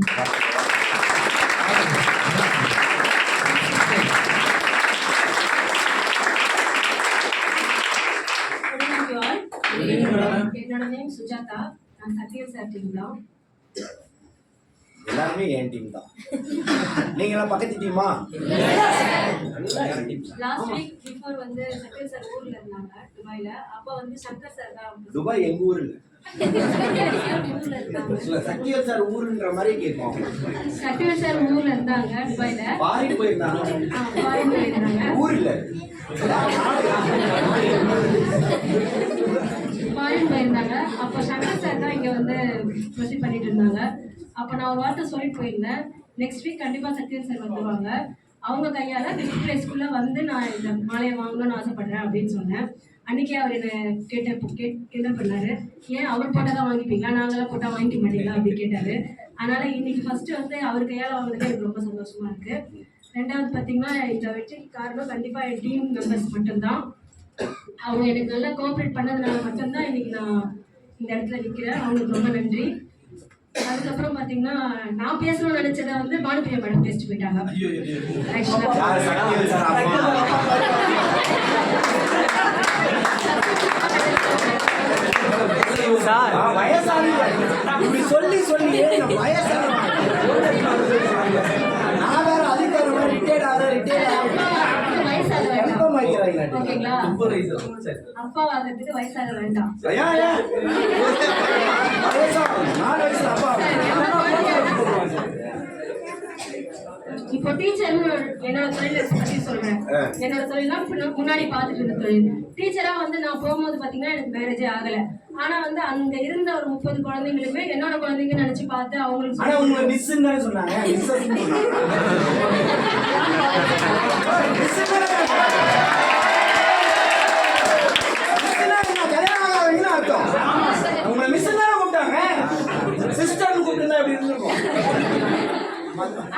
என்னோட நேம் சுஜாதா. நான் சத்யன் சார் டீம் தான். எல்லாருமே என் டீம் தான். நீங்க எல்லாம் பக்கத்து டீமா? லாஸ்ட் வீக் பிஃபோர் வந்து சத்யன் சார் ஊர்ல இருந்தாங்க துபாயில. அப்ப வந்து சங்கர் சார் தான். துபாய் எங்க ஊர்ல ஊர்ல இருந்தாங்க. சத்யன் சார் ஊருன்ற மாதிரி கேட்கும். சத்யன் சார் ஊர்ல இருந்தாங்க துபாயில. பாரி போயிருந்தாங்க. ஃபாரின் போயிருந்தாங்க. ஊர்ல ஃபாரின் போயிருந்தாங்க. அப்போ சங்கர் சார் தான் இங்க வந்து ப்ரொசீட் பண்ணிட்டு இருந்தாங்க. அப்போ நான் ஒரு வார்த்தை சொல்லிட்டு போயிருந்தேன், நெக்ஸ்ட் வீக் கண்டிப்பா சத்யன் சார் வந்துருவாங்க, அவங்க கையால பிக் பிளேஸ்க்குள்ள வந்து நான் இந்த மாலையை வாங்கணும்னு ஆசைப்படுறேன் அப்படின்னு சொன்னேன். அன்னைக்கே அவர் என்ன கிண்டல் பண்ணாரு, ஏன் அவர் போட்டால் தான் வாங்கிப்பீங்களா, நாங்களாம் போட்டால் வாங்கிக்க மாட்டீங்களா அப்படின்னு கேட்டாரு. அதனால இன்னைக்கு ஃபர்ஸ்ட் வந்து அவர் கையால் வாங்கினது எனக்கு ரொம்ப சந்தோஷமா இருக்கு. ரெண்டாவது பார்த்தீங்கன்னா இந்த வெற்றிக்கு காரணம் கண்டிப்பா என் டீம் மெம்பர்ஸ் மட்டும்தான். அவங்க எனக்கு நல்லா கோஆப்ரேட் பண்ணதுனால மட்டும்தான் இன்னைக்கு நான் இந்த இடத்துல நிற்கிறேன். அவங்களுக்கு ரொம்ப நன்றி. அதுக்கப்புறம் பாத்தீங்கன்னா நான் பேசணும்னு நினைச்சதை வந்து பானுபிரியா மேடம் பேசிட்டு போயிட்டாங்க. சொல்லி சொல்லி அப்பா ஆகிறதுக்கு வயசாக வேண்டாம். இப்போ டீச்சர் என்னோட தொழிலை பத்தி சொல்றேன். என்னோட தொழிலாம் முன்னாடி பாத்துட்டு இருந்த தொழில். டீச்சரா வந்து நான் போகும்போது பாத்தீங்கன்னா எனக்கு மேரேஜே ஆகல. ஆனா வந்து அங்க இருந்த ஒரு 30 குழந்தைங்களுமே என்னோட குழந்தைங்க நினைச்சு பார்த்து அவங்களுக்கு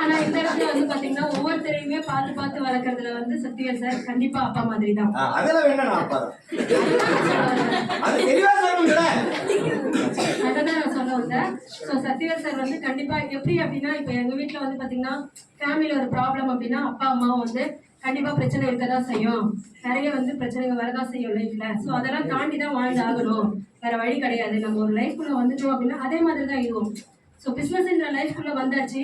ஆனா இந்த இடத்துல வந்து பாத்தீங்கன்னா ஒவ்வொருத்தரையுமே எல்லாத்தையுமே பார்த்து பார்த்து வளர்க்கறதுல வந்து சக்திவேல் சார் கண்டிப்பா அப்பா மாதிரி தான். அதெல்லாம் வேண்டாம், நான் அப்பா தான். அது தெளிவா சொல்லுங்க. அதான் நான் சொல்ல வந்தேன். ஸோ சக்திவேல் சார் வந்து கண்டிப்பா எப்படி அப்படின்னா, இப்போ எங்க வீட்டில் வந்து பாத்தீங்கன்னா ஃபேமிலியில் ஒரு ப்ராப்ளம் அப்படின்னா அப்பா அம்மாவும் வந்து கண்டிப்பா பிரச்சனை இருக்கதான் செய்யும், நிறைய வந்து பிரச்சனைகள் வரதான் செய்யும் லைஃப்ல. ஸோ அதெல்லாம் தாண்டி தான் வாழ்ந்து ஆகணும், வேற வழி கிடையாது. நம்ம ஒரு லைஃப்குள்ள வந்துட்டோம் அப்படின்னா அதே மாதிரி தான் இதுவும். ஸோ பிஸ்னஸ்ன்ற லைஃப்குள்ள வந்தாச்சு,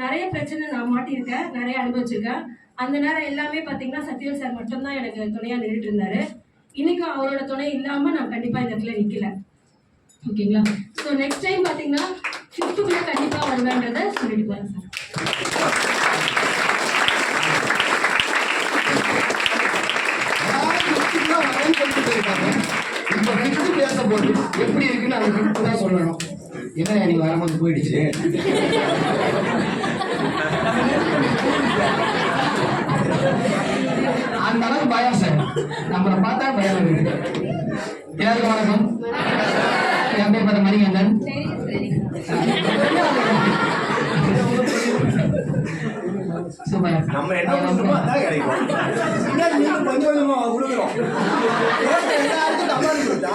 நிறைய பிரச்சனை நான் மாட்டியிருக்கேன், நிறைய அனுபவிச்சிருக்கேன். அந்த நேரம் எல்லாமே பார்த்தீங்கன்னா சத்யவேல் சார் மட்டும்தான் எனக்கு துணையா நின்றுட்டு இருந்தாரு. இன்னைக்கும் அவரோட துணை இல்லாம நான் கண்டிப்பா இந்த இடத்துல நிக்கல. ஓகேங்களா? ஸோ நெக்ஸ்ட் டைம் பார்த்தீங்கன்னா 5th கண்டிப்பா வருவேன்றதை சொல்லிட்டு போறேன் சார். எப்படி இருக்குன்னு அவங்க கிட்ட தான் சொல்லணும். என்ன நீங்க வரும்போது போயிடுச்சு. அந்த அளவுக்கு பயம் சார், நம்மளை பார்த்தா பயம் இருக்கு. எல்லாருக்கும் வணக்கம். என் பேர் பார்த்த மணிகண்டன். நம்ம என்ன பண்ணுமோ அதான் கிடைக்கும். நீங்க கொஞ்சம் கொஞ்சமா விடுகிறோம். எல்லாருக்கும் தம்பாடி கொடுத்தா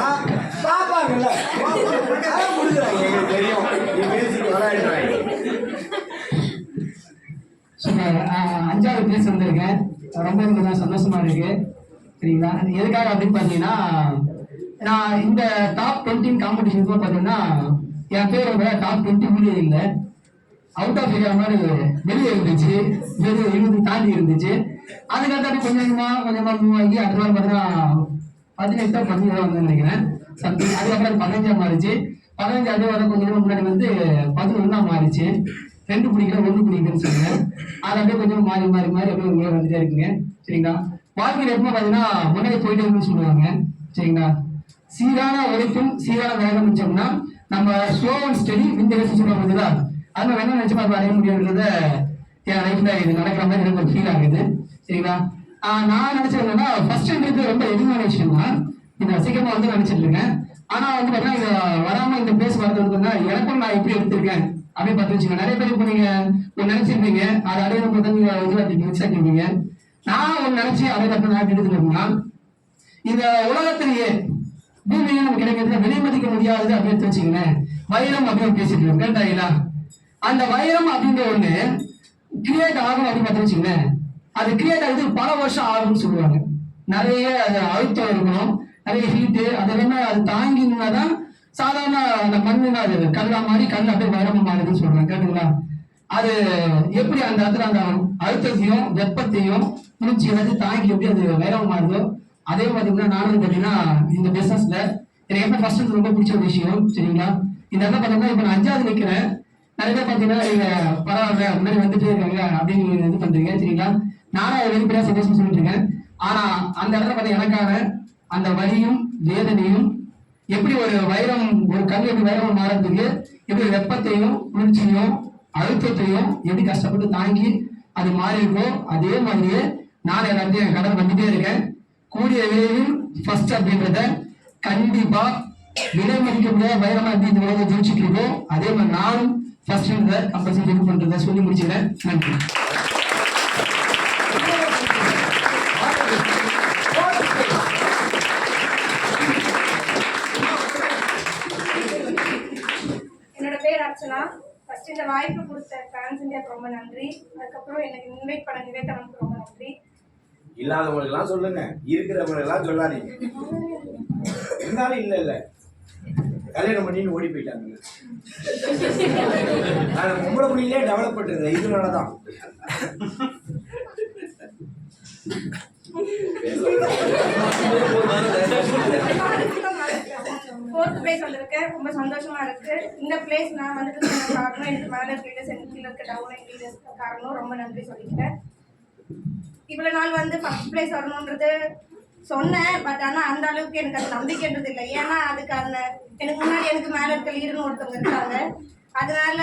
பாப்பாங்கல்ல, கொடுக்குறாங்க. எங்களுக்கு தெரியும் நீ பேசிட்டு விளையாடுறாங்க. 5வது பிளேஸ் வந்திருக்கேன், ரொம்ப எனக்கு சந்தோஷமா இருக்கு. சரிங்களா? எதுக்காக அப்படின்னு பார்த்தீங்கன்னா, நான் இந்த டாப் 20 காம்படிஷனுக்கு பார்த்தீங்கன்னா என் பேரோட டாப் 20 இல்லை, அவுட் ஆஃப் ஏரியா மாதிரி வெளியே இருந்துச்சு, வெளியே 20 தாண்டி இருந்துச்சு. அதுக்கப்புறம் கொஞ்சமா மூவ் ஆகி அடுத்த வாரம் பார்த்தீங்கன்னா 18 17 வந்து நினைக்கிறேன் சம்திங். அதுக்கப்புறம் 15 மாறிச்சு. 15 அதே வர கொஞ்சம் முன்னாடி வந்து 11 மாறிச்சு. 2 பிடிக்கல 1 பிடிக்குன்னு சொன்னேன். அது அப்படியே கொஞ்சம் மாறி மாறி மாறி அப்படியே உங்களே வந்துட்டே இருக்குங்க. சரிங்களா? வாழ்க்கையில் எப்போ பார்த்தீங்கன்னா முன்னாடி போயிட்டே இருக்குன்னு சொல்லுவாங்க. சரிங்களா? சீரான உழைப்பும் சீரான வேகம் இருந்துச்சோம்னா நம்ம ஸ்லோ அண்ட் ஸ்டடி இந்த வயசு சொல்லுவாங்க பார்த்தீங்களா, அது வேணா நினைச்சு பார்த்து அடைய முடியுன்றத என் லைஃப்ல இது நடக்கிற மாதிரி எனக்கு ஒரு ஃபீல் ஆகுது. சரிங்களா? நான் நினைச்சது என்னன்னா, ஃபர்ஸ்ட் எனக்கு ரொம்ப எளிமையான விஷயம் தான், இதை சீக்கிரமா வந்து நினைச்சிட்டு இருக்கேன். ஆனா வந்து பார்த்தீங்கன்னா இதை வராம இந்த பிளேஸ் வரதுன்னா எனக்கும் நான் எப்படி எடுத்திருக்கேன் அப்படின்னு பார்த்து வச்சுக்கோங்க. நிறைய பேர் இப்போ நீங்க ஒன்று நினைச்சிருப்பீங்க, அதை அடையிற போது நீங்க மிஸ் ஆக்கிருப்பீங்க. நான் ஒன்று நினைச்சு அதை கற்று நான் எடுத்துட்டோம்னா, இந்த உலகத்திலேயே பூமியில நமக்கு கிடைக்கிறது விலை மதிக்க முடியாதது அப்படின்னு வச்சுக்கோங்களேன். வைரம் அப்படின்னு பேசிட்டு இருக்கோம், கேட்டாங்களா? அந்த வைரம் அப்படின்ற ஒண்ணு கிரியேட் ஆகும் அப்படின்னு பார்த்து வச்சுக்கோங்களேன். அது கிரியேட் ஆகுது பல வருஷம் ஆகும்னு சொல்லுவாங்க. நிறைய அது அழுத்தம் இருக்கணும், நிறைய ஹீட்டு, அது எல்லாமே அது தாங்கினாதான் சாதாரண அந்த மண்ணுன்னா அது கல்லா மாதிரி கல் அப்படியே வைரமா மாறுதுன்னு சொல்றாங்க, கேட்டுங்களா? அது எப்படி அந்த இடத்துல அந்த அழுத்தத்தையும் வெப்பத்தையும் குளிர்ச்சி எல்லாத்தையும் தாங்கி எப்படி அது வைரமா மாறுதோ, அதே பார்த்தீங்கன்னா நானும் பார்த்தீங்கன்னா இந்த பிசினஸ்ல எனக்கு எப்ப ஃபர்ஸ்ட் ரொம்ப பிடிச்ச ஒரு விஷயம். சரிங்களா? இந்த இடத்துல பார்த்தீங்கன்னா இப்ப நான் 5வது நிற்கிறேன். நிறைய பேர் பார்த்தீங்கன்னா நீங்க பரவாயில்ல முன்னாடி வந்துட்டே இருக்காங்க அப்படின்னு நீங்க இது பண்றீங்க. சரிங்களா? நானும் அதை வெளிப்படையா சந்தோஷம் சொல்லிட்டு இருக்கேன். ஆனா அந்த இடத்துல பார்த்தீங்கன்னா எனக்காக அந்த வலியும் வேதனையும் எப்படி ஒரு வைரம், ஒரு கல் எப்படி வைரம் மாறதுக்கு எப்படி வெப்பத்தையும் குளிர்ச்சியும் அழுத்தத்தையும் எப்படி கஷ்டப்பட்டு தாங்கி அது மாறி இருக்கோ, அதே மாதிரியே நான் எல்லாத்தையும் கடல் வந்துட்டே இருக்கேன். கூடிய விரைவில் ஃபர்ஸ்ட் அப்படின்றத கண்டிப்பா விலை மதிக்க முடியாத வைரமா எப்படி இந்த உலகத்தை ஜெயிச்சுட்டு இருக்கோம், அதே மாதிரி நானும் ஃபர்ஸ்ட் கம்பல்சரி இது பண்றதை சொல்லி முடிச்சுக்கிறேன். நன்றி. என்னோட பேர் அர்ச்சனா. ஃபர்ஸ்ட் இந்த வாய்ப்பு கொடுத்த ஃபேன்ஸ் இந்தியாவுக்கு ரொம்ப நன்றி. அதுக்கப்புறம் எனக்கு இன்வைட் பண்ண விவேகானந்துக்கு ரொம்ப நன்றி. இல்லாதவங்களுக்கெல்லாம் சொல்லுங்க, இருக்கிறவங்களெல்லாம் சொல்லாதீங்க. இருந்தாலும் இல்ல கல்யாணம் பண்ணின்னு ஓடி போயிட்டாங்க. நான் பொம்பளை புள்ளியிலே டெவலப் பண்றது இதனாலதான். ஃபோர்த் பிளேஸ் வந்திருக்கேன், ரொம்ப சந்தோஷமா இருக்கு. இந்த பிளேஸ் நான் வந்துட்டு காரணம் எனக்கு மேலே லீடர்ஸ் எனக்கு கீழே இருக்க டவுன் லீடர்ஸ் காரணம், ரொம்ப நன்றி சொல்லிக்கிறேன். இவ்வளோ நாள் வந்து ஃபர்ஸ்ட் பிளேஸ் வரணுன்றது சொன்னேன், பட் ஆனால் அந்த அளவுக்கு எனக்கு அது நம்பிக்கைன்றது இல்லை. ஏன்னா அதுக்கான எனக்கு முன்னாடி எனக்கு மேலே இருக்க லீடர்னு ஒருத்தவங்க இருக்காங்க. அதனால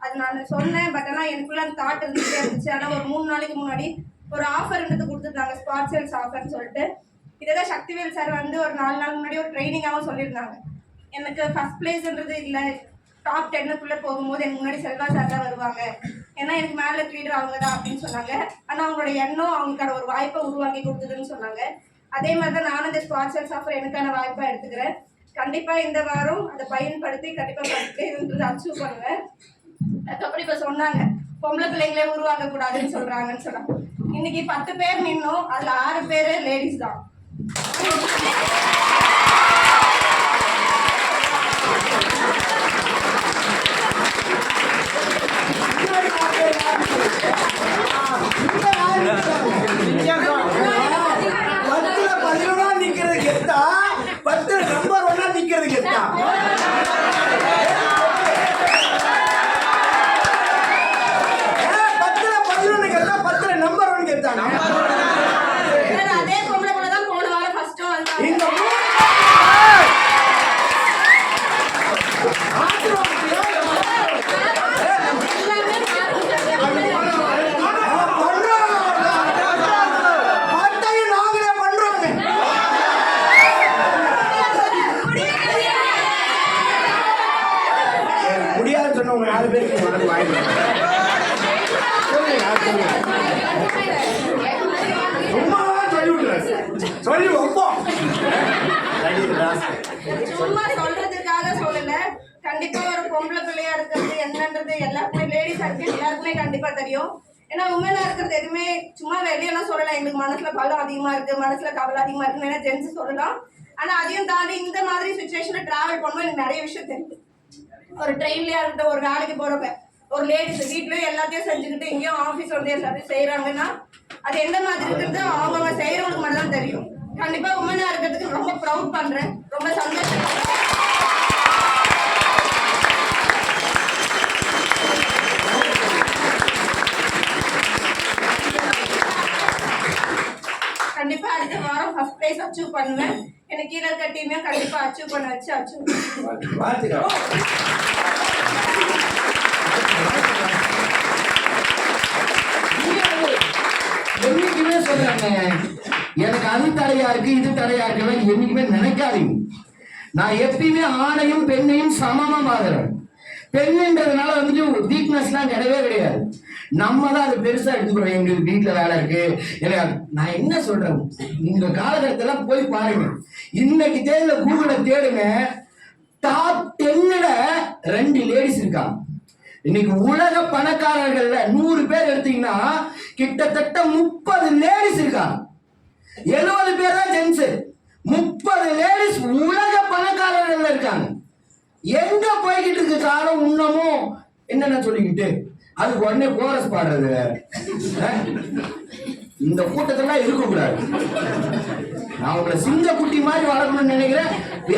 அது நான் சொன்னேன், பட் ஆனால் எனக்குள்ள அந்த தாட் இருந்துகிட்டே இருந்துச்சு. ஆனால் ஒரு 3 நாளைக்கு முன்னாடி ஒரு ஆஃபர்ன்றது கொடுத்துருந்தாங்க, ஸ்பாட் சேல்ஸ் ஆஃபர்னு சொல்லிட்டு. இதெல்லாம் சக்திவேல் சார் வந்து ஒரு 4 நாள் முன்னாடி ஒரு ட்ரைனிங்காகவும் சொல்லியிருந்தாங்க. எனக்கு ஃபர்ஸ்ட் பிளேஸ்ன்றது இல்லை, டாப் 10க்குள்ளே போகும்போது எனக்கு முன்னாடி செல்வா சார் தான் வருவாங்க, ஏன்னா எனக்கு மேலே லீடர் அவங்க தான் அப்படின்னு சொன்னாங்க. ஆனால் அவங்களோட எண்ணம் அவங்களுக்கான ஒரு வாய்ப்பை உருவாக்கி கொடுத்ததுன்னு சொன்னாங்க. அதே மாதிரி தான் நானும் இந்த ஸ்பான்சர்ஸ் ஆஃபர் எனக்கான வாய்ப்பாக எடுத்துக்கிறேன். கண்டிப்பாக இந்த வாரம் அதை பயன்படுத்தி கண்டிப்பாக படிப்புன்றது அச்சீவ் பண்ணுவேன். அதுக்கப்புறம் இப்போ சொன்னாங்க பொம்பளை பிள்ளைங்களே உருவாக்க கூடாதுன்னு சொல்றாங்கன்னு சொன்னாங்க. இன்னைக்கு 10 பேர் நின்னோம், அதுல 6 பேர் லேடிஸ் தான். நிக்கிறது கெத்தா, 10 நம்பர் 1 நிக்கிறது கெத்தா. அதே பொம்பளை கூட தான் போன வாரம் ஃபர்ஸ்ட் வந்தாங்க. முடியாது சொன்னவங்க 4 பேருக்கு வாய்ப்பு சொல்லி வைப்போம். சும்மா சொல்றதுக்காக சொல்லல, கண்டிப்பா ஒரு பொம்பளை பிள்ளையா இருக்கிறது என்னன்றது எல்லாருக்குமே, லேடிஸா இருக்கு எல்லாருக்குமே கண்டிப்பா தெரியும். ஏன்னா உண்மையா இருக்கிறது எதுவுமே சும்மா வெளியெல்லாம் சொல்லலாம். எங்களுக்கு மனசுல பலம் அதிகமா இருக்கு, மனசுல கவலை அதிகமா இருக்குன்னு ஜென்ஸ் சொல்லலாம். ஆனா அதையும் தாண்டி இந்த மாதிரி சுச்சுவேஷன்ல டிராவல் பண்ணும்போது எனக்கு நிறைய விஷயம் தெரியுது. ஒரு ட்ரெயின்லயா இருக்கட்டும், ஒரு வேலைக்கு போறப்ப ஒரு லேடிஸ் வீட்லயும் எல்லாத்தையும் செஞ்சுக்கிட்டு இங்கேயும் ஆஃபீஸ் வந்து எல்லாத்தையும் செய்யறாங்கன்னா அது எந்த மாதிரி இருக்கிறது அவங்க செய்யறவங்களுக்கு மட்டும் தான் தெரியும். கண்டிப்பா உமனா இருக்கிறதுக்கு ரொம்ப ப்ரௌட் பண்றேன், ரொம்ப சந்தோஷம். கண்டிப்பா அடுத்த வாரம் ஃபர்ஸ்ட் பிரைஸ் அச்சீவ் பண்ணுவேன். எனக்கு கீழே இருக்க டீமையும் கண்டிப்பா அச்சீவ் பண்ண வச்சு அச்சீவ் என்னைக்குமே சொல்றாங்க, எனக்கு அது தடையா இருக்கு இது தடையா இருக்கு என்னைக்குமே நினைக்காதீங்க. நான் எப்பயுமே ஆணையும் பெண்ணையும் சமமா பாக்குறேன். பெண்ணுன்றதுனால வந்துட்டு வீக்னஸ் எல்லாம் கிடையவே கிடையாது. நம்ம தான் அது பெருசா எடுத்துக்கிறோம். எங்களுக்கு வீட்டுல வேலை இருக்கு. நான் என்ன சொல்றேன், இந்த காலகட்டத்துல போய் பாருங்க, இன்னைக்கு தேர்தல கூகுள தேடுங்க, டாப் 10ல 2 லேடிஸ் இருக்காங்க. இன்னைக்கு உலக பணக்காரர்கள்ல 100 பேர் எடுத்தீங்கன்னா கிட்டத்தட்ட 30 லேடிஸ் இருக்காங்க. 70 பேர் தான் ஜென்ஸ், 30 லேடிஸ் உலக பணக்காரர்கள் இருக்காங்க. எங்க போய்கிட்டு இருக்கு காலம்? இன்னமும் என்னென்ன சொல்லிக்கிட்டு அதுக்கு உடனே கோரஸ் பாடுறது வேற. இந்த கூட்டத்தெல்லாம் இருக்கக்கூடாது. நான் உங்களை சிங்க குட்டி மாதிரி வளர்க்கணும்னு நினைக்கிறேன்.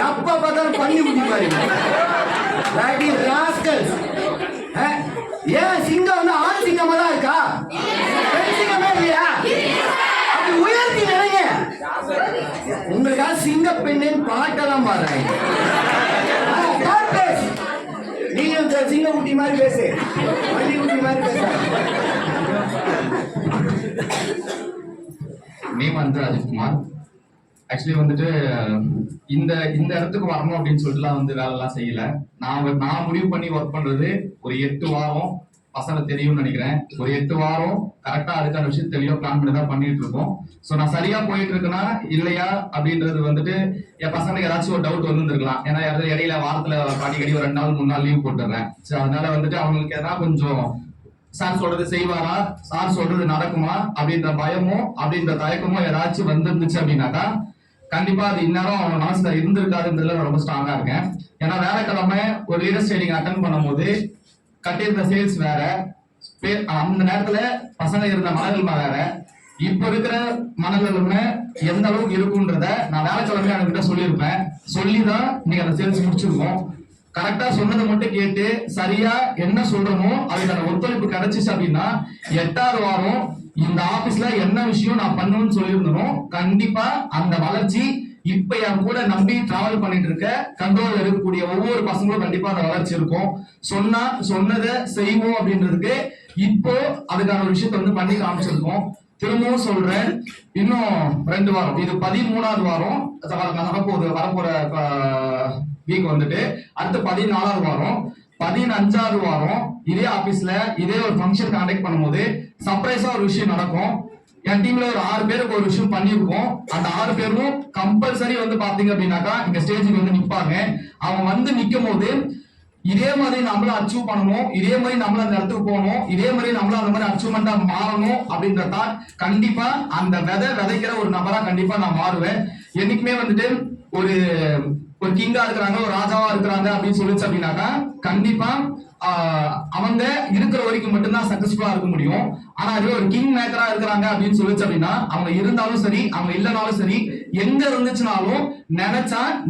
அப்பா பார்த்தாலும் பண்ணி குட்டி மாதிரி. ஏன் சிங்கம் வந்து ஆண் சிங்கமா தான் இருக்கா? பெண் சிங்கமே இல்லையா? அப்படி உயர்த்தி நினைங்க. உங்களுக்காக சிங்க பெண்ணின் பாட்டெல்லாம் பாடுறாங்க. நீங்க சிங்க குட்டி மாதிரி பேசு, வண்டி குட்டி மாதிரி பேச. நேம் வந்து ராஜ்குமார். ஆக்சுவலி வந்துட்டு இந்த இடத்துக்கு வரணும் அப்படின்னு சொல்லிட்டுலாம் வந்து வேலைலாம் செய்யல. நான் முடிவு பண்ணி ஒர்க் பண்றது ஒரு 8 வாரம் பசங்க தெரியும்னு நினைக்கிறேன். ஒரு 8 வாரம் கரெக்டா அதுக்கான விஷயம் தெளிவா பிளான் பண்ணி தான் பண்ணிட்டு இருக்கோம். ஸோ நான் சரியா போயிட்டு இருக்கேன்னா இல்லையா அப்படின்றது வந்துட்டு என் பசங்களுக்கு ஏதாச்சும் ஒரு டவுட் வந்துருக்கலாம். ஏன்னா இடையில வாரத்துல அடிக்கடி ஒரு 2 நாள் 3 நாள் லீவ் போட்டுறேன். ஸோ அதனால வந்துட்டு அவங்களுக்கு எதனா கொஞ்சம் சார் சொல்றது செய்வாரா, சார் சொல்றது நடக்குமா அப்படின்ற பயமும் அப்படின்ற தயக்கமும் ஏதாச்சும் வந்துருந்துச்சு அப்படின்னாக்கா கண்டிப்பா அது இந்நேரம் அவன் மனசுல இருந்திருக்காதுன்றதுல நான் ரொம்ப ஸ்ட்ராங்கா இருக்கேன். ஏன்னா வேலைக்கிழமை ஒரு லீடர்ஸ் ட்ரைனிங் அட்டன் பண்ணும்போது கட்டியிருந்த சேல்ஸ் வேற, அந்த நேரத்துல பசங்க இருந்த மனநிலைமை வேற, இப்ப இருக்கிற மனநிலைமை எந்த அளவுக்கு இருக்குன்றத நான் வேலைக்கிழமை அவங்ககிட்ட சொல்லியிருப்பேன். சொல்லிதான் இன்னைக்கு அந்த சேல்ஸ் முடிச்சிருக்கோம். கரெக்டா சொன்னதை மட்டும் கேட்டு சரியா என்ன சொல்றோமோ அதுக்கான ஒத்துழைப்பு கிடைச்சிச்சு அப்படின்னா 8வது வாரம் இந்த ஆபீஸ்ல என்ன விஷயம் நான் பண்ணுவேன்னு சொல்லியிருந்தோம். கண்டிப்பா அந்த வளர்ச்சி இப்ப என் கூட நம்பி டிராவல் பண்ணிட்டு இருக்க கண்ட்ரோல் இருக்கக்கூடிய ஒவ்வொரு பசங்களும் கண்டிப்பா அந்த வளர்ச்சி இருக்கும். சொன்னதை செய்வோம் அப்படின்றதுக்கு இப்போ அதுக்கான ஒரு விஷயத்த வந்து பண்ணி காமிச்சிருக்கோம். திரும்பவும் சொல்றேன், இன்னும் 2 வாரம், இது 13வது வாரம் வரப்போற வீக் வந்துட்டு அடுத்து 14வது வாரம் 15வது வாரம் இதே ஆபீஸ்ல இதே ஒரு ஃபங்க்ஷன் கான்டாக்ட் பண்ணும்போது சர்ப்ரைஸா ஒரு விஷயம் நடக்கும். என் டீம்ல ஒரு 6 பேருக்கு ஒரு விஷயம் பண்ணிருக்கோம். அந்த 6 பேரும் கம்பல்சரி வந்து பாத்தீங்க அப்படின்னாக்கா இங்க ஸ்டேஜுக்கு வந்து நிப்பாங்க. அவங்க வந்து நிக்கும் போது இதே மாதிரி நம்மளும் அச்சீவ் பண்ணணும், இதே மாதிரி நம்மளும் அந்த இடத்துக்கு போகணும், இதே மாதிரி நம்மளும் அந்த மாதிரி அச்சீவ்மெண்டா மாறணும் அப்படின்றத கண்டிப்பா அந்த விதைக்கிற ஒரு நபரா கண்டிப்பா நான் மாறுவேன். என்னைக்குமே வந்துட்டு ஒரு கிங்கா இருக்கிறாங்க, ஒரு ராஜாவா இருக்கிறாங்க அப்படின்னு சொல்லிச்சு அப்படின்னாக்கா கண்டிப்பா அவங்க இருக்கிற வரைக்கும் மட்டும்தான் சக்சஸ்ஃபுல்லா இருக்க முடியும். ஆனா அது ஒரு கிங் மேக்கரா இருக்கிறாங்க அப்படின்னு சொல்லிச்சு அப்படின்னா அவங்க இருந்தாலும் சரி அவங்க இல்லைனாலும் சரி எங்க இருந்துச்சுனாலும்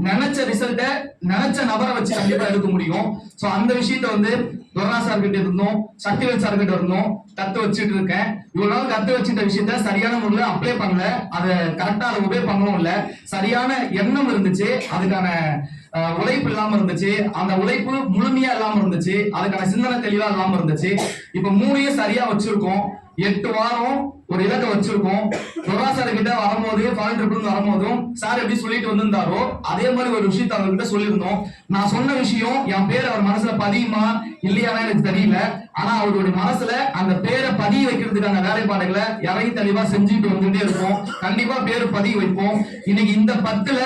நினைச்ச ரிசல்ட்ட நினைச்ச நபரை வச்சு கண்டிப்பா எடுக்க முடியும். சோ அந்த விஷயத்த வந்து துர்ரா சார் கிட்ட இருந்தோம், சக்திவேல் சார் கிட்ட இருந்தோம் கத்து வச்சுட்டு இருக்கேன். இவ்வளவு நாள் கத்து வச்சுட்ட விஷயத்த சரியான முறையில அப்ளை பண்ணல, அதை கரெக்டா அதை உபயோக பண்ணவும் இல்ல. சரியான எண்ணம் இருந்துச்சு, அதுக்கான உழைப்பு இல்லாம இருந்துச்சு, அந்த உழைப்பு முழுமையா இல்லாம இருந்துச்சு, அதுக்கான சிந்தனை தெளிவா இல்லாம இருந்துச்சு. இப்ப 3 சரியா வச்சிருக்கோம். 8 வாரம் ஒரு இலக்கை வச்சிருக்கோம். துர்ரா சார் கிட்ட வரும்போது ஃபால் ட்ரிபிள் வரும்போதும் சார் எப்படி சொல்லிட்டு வந்திருந்தாரோ அதே மாதிரி ஒரு விஷயத்த அவர்கிட்ட சொல்லியிருந்தோம். நான் சொன்ன விஷயம் என் பேர் அவர் மனசுல பதியுமா இல்லையானா எனக்கு தெரியல. ஆனா அவருடைய மனசுல அந்த பேரை பதிய வைக்கிறதுக்கான வேலைப்பாடுகளை இறங்கி தெளிவா செஞ்சுட்டு வந்துட்டே இருக்கோம். கண்டிப்பா பேரு பதிய வைப்போம். இன்னைக்கு இந்த 10ல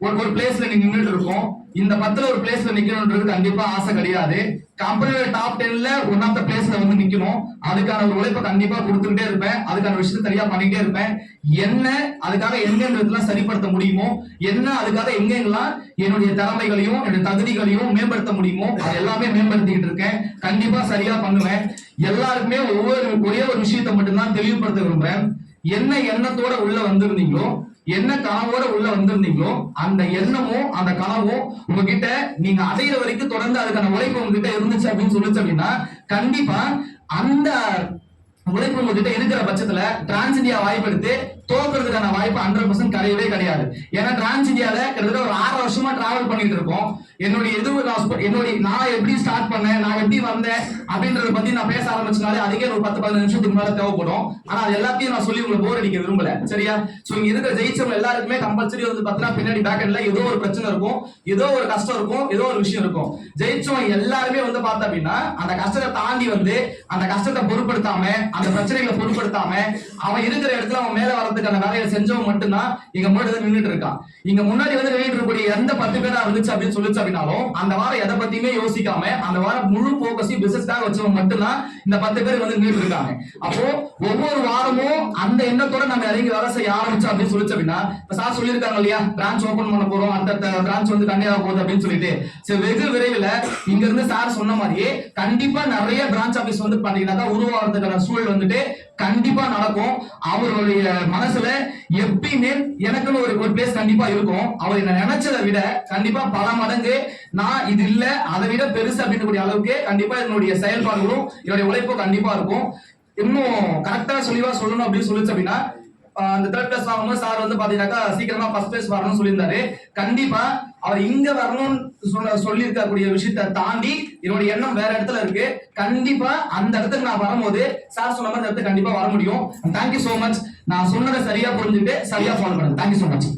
ஒரு பிளேஸ்ல நீங்க நின்றுட்டு இருக்கோம். இந்த 10ல ஒரு பிளேஸ்ல நிக்கணும்ன்றது கண்டிப்பா ஆசை கிடையாது. கம்பெனியோட டாப் 10ல ஒன் ஆஃப் த பிளேஸ்ல வந்து நிக்கணும். அதுக்கான ஒரு உழைப்பை கண்டிப்பா கொடுத்துக்கிட்டே இருப்பேன். அதுக்கான விஷயத்தை சரியா பண்ணிட்டே இருப்பேன். என்ன அதுக்காக எங்கெல்லாம் சரிப்படுத்த முடியுமோ, என்ன அதுக்காக எங்கெல்லாம் என்னுடைய திறமைகளையும் என்னுடைய தகுதிகளையும் மேம்படுத்த முடியுமோ அது எல்லாமே மேம்படுத்திக்கிட்டு இருக்கேன். கண்டிப்பா சரியா பண்ணுவேன். எல்லாருக்குமே ஒரே ஒரு விஷயத்தை மட்டும்தான் தெளிவுபடுத்த விரும்புறேன். என்ன எண்ணத்தோட உள்ள வந்திருந்தீங்களோ, என்ன கனவோட உள்ள வந்திருந்தீங்களோ அந்த எண்ணமும் அந்த கனவும் உங்ககிட்ட நீங்க அடையிற வரைக்கும் தொடர்ந்து அதுக்கான உழைப்பு உங்ககிட்ட இருந்துச்சு அப்படின்னு சொல்லிச்சு அப்படின்னா கண்டிப்பா அந்த உழைப்பு உங்ககிட்ட இருக்கிற பட்சத்துல டிரான்ஸ் இந்தியா வாய்ப்பு எடுத்து தோக்குறதுக்கான வாய்ப்பு 100% கிடையவே கிடையாது. ஏன்னா டிரான்ஸ் இந்தியால கிட்டத்தட்ட ஒரு 6 வருஷமா டிராவல் பண்ணிட்டு இருக்கோம். நான் எப்படி ஸ்டார்ட் பண்ணேன், நான் எப்படி வந்தேன் அப்படின்றத பத்தி நான் பேச ஆரம்பிச்சனாலே அதுக்கே ஒரு 10-15 நிமிஷத்துக்கு மேல தேவைப்படும். ஆனா அது எல்லாத்தையும் நான் சொல்லி உங்களுக்கு போர் அடிக்க விரும்பல, சரியா? சோ இங்க இருக்கிற ஜெயிச்சவங்க எல்லாருக்குமே கம்பல்சரி வந்து பாத்தீங்கன்னா பின்னாடி பேக்கெண்ட்ல ஏதோ ஒரு பிரச்சனை இருக்கும், ஏதோ ஒரு கஷ்டம் இருக்கும், ஏதோ ஒரு விஷயம் இருக்கும். ஜெயிச்சவங்க எல்லாருமே வந்து பார்த்தா அப்படின்னா அந்த கஷ்டத்தை தாண்டி வந்து அந்த கஷ்டத்தை பொருட்படுத்தாம அந்த பிரச்சனைகளை பொருட்படுத்தாம அவன் இருக்கிற இடத்துல அவன் மேல வரதுக்கான வேலையை செஞ்சவன் மட்டும்தான் இங்க முன்னாடி நின்றுட்டு இருக்கான். இங்க முன்னாடி வந்து நின்றுட்டு இருக்கக்கூடிய எந்த 10 பேரா இருந்துச்சு அப்படின்னு சொல்லிச்சு அப்படின்னாலும் அந்த வாரம் எதை பத்தியுமே யோசிக்காம அந்த வாரம் முழு போக்கஸையும் பிசினஸ்க்காக வச்சவங்க மட்டும்தான் இந்த 10 பேர் வந்து நின்றுட்டு இருக்காங்க. அப்போ ஒவ்வொரு வாரமும் அந்த எண்ணத்தோட நம்ம இறங்கி வேலை செய்ய ஆரம்பிச்சோம் அப்படின்னு சொல்லிச்சு அப்படின்னா இப்ப சார் சொல்லியிருக்காங்க இல்லையா, பிரான்ச் ஓபன் பண்ண போறோம், அடுத்த பிரான்ச் வந்து கண்டிப்பா போகுது அப்படின்னு சொல்லிட்டு சரி வெகு விரைவில் இங்க இருந்து சார் சொன்ன மாதிரியே கண்டிப்பா நிறைய பிரான்ச் ஆபீஸ் வந்து பாத்தீங்கன்னா உருவாகிறதுக்கான சூழல் வந்துட்டு கண்டிப்பா நடக்கும். அவருடைய மனசுல எப்பயுமே எனக்குன்னு ஒரு பிளேஸ் கண்டிப்பா இருக்கும். அவர் என்ன நினைச்சதை விட கண்டிப்பா பல மடங்கு நான் இது இல்ல அதை விட பெருசு அப்படின்ற அளவுக்கு கண்டிப்பா என்னுடைய செயல்பாடுகளும் என்னுடைய உழைப்பும் கண்டிப்பா இருக்கும். இன்னும் கரெக்டா சொல்லணும் அப்படின்னு சொல்லிச்சு அப்படின்னா அந்த 3rd பிளேஸ் வாங்கும்போது சார் வந்து பாத்தீங்கன்னா சீக்கிரமா ஃபர்ஸ்ட் பிளேஸ் வரணும்னு சொல்லியிருந்தாரு. கண்டிப்பா அவர் இங்க வரணும்னு சொல்லி இருக்கக்கூடிய விஷயத்தை தாண்டி என்னுடைய எண்ணம் வேற இடத்துல இருக்கு. கண்டிப்பா அந்த இடத்துக்கு நான் வரும்போது சார் சொன்ன மாதிரி இடத்துக்கு கண்டிப்பா வர முடியும். Thank you so much. நான் சொன்னதை சரியா புரிஞ்சுட்டு சரியா ஃபாலோ பண்ணுங்க. Thank you so much.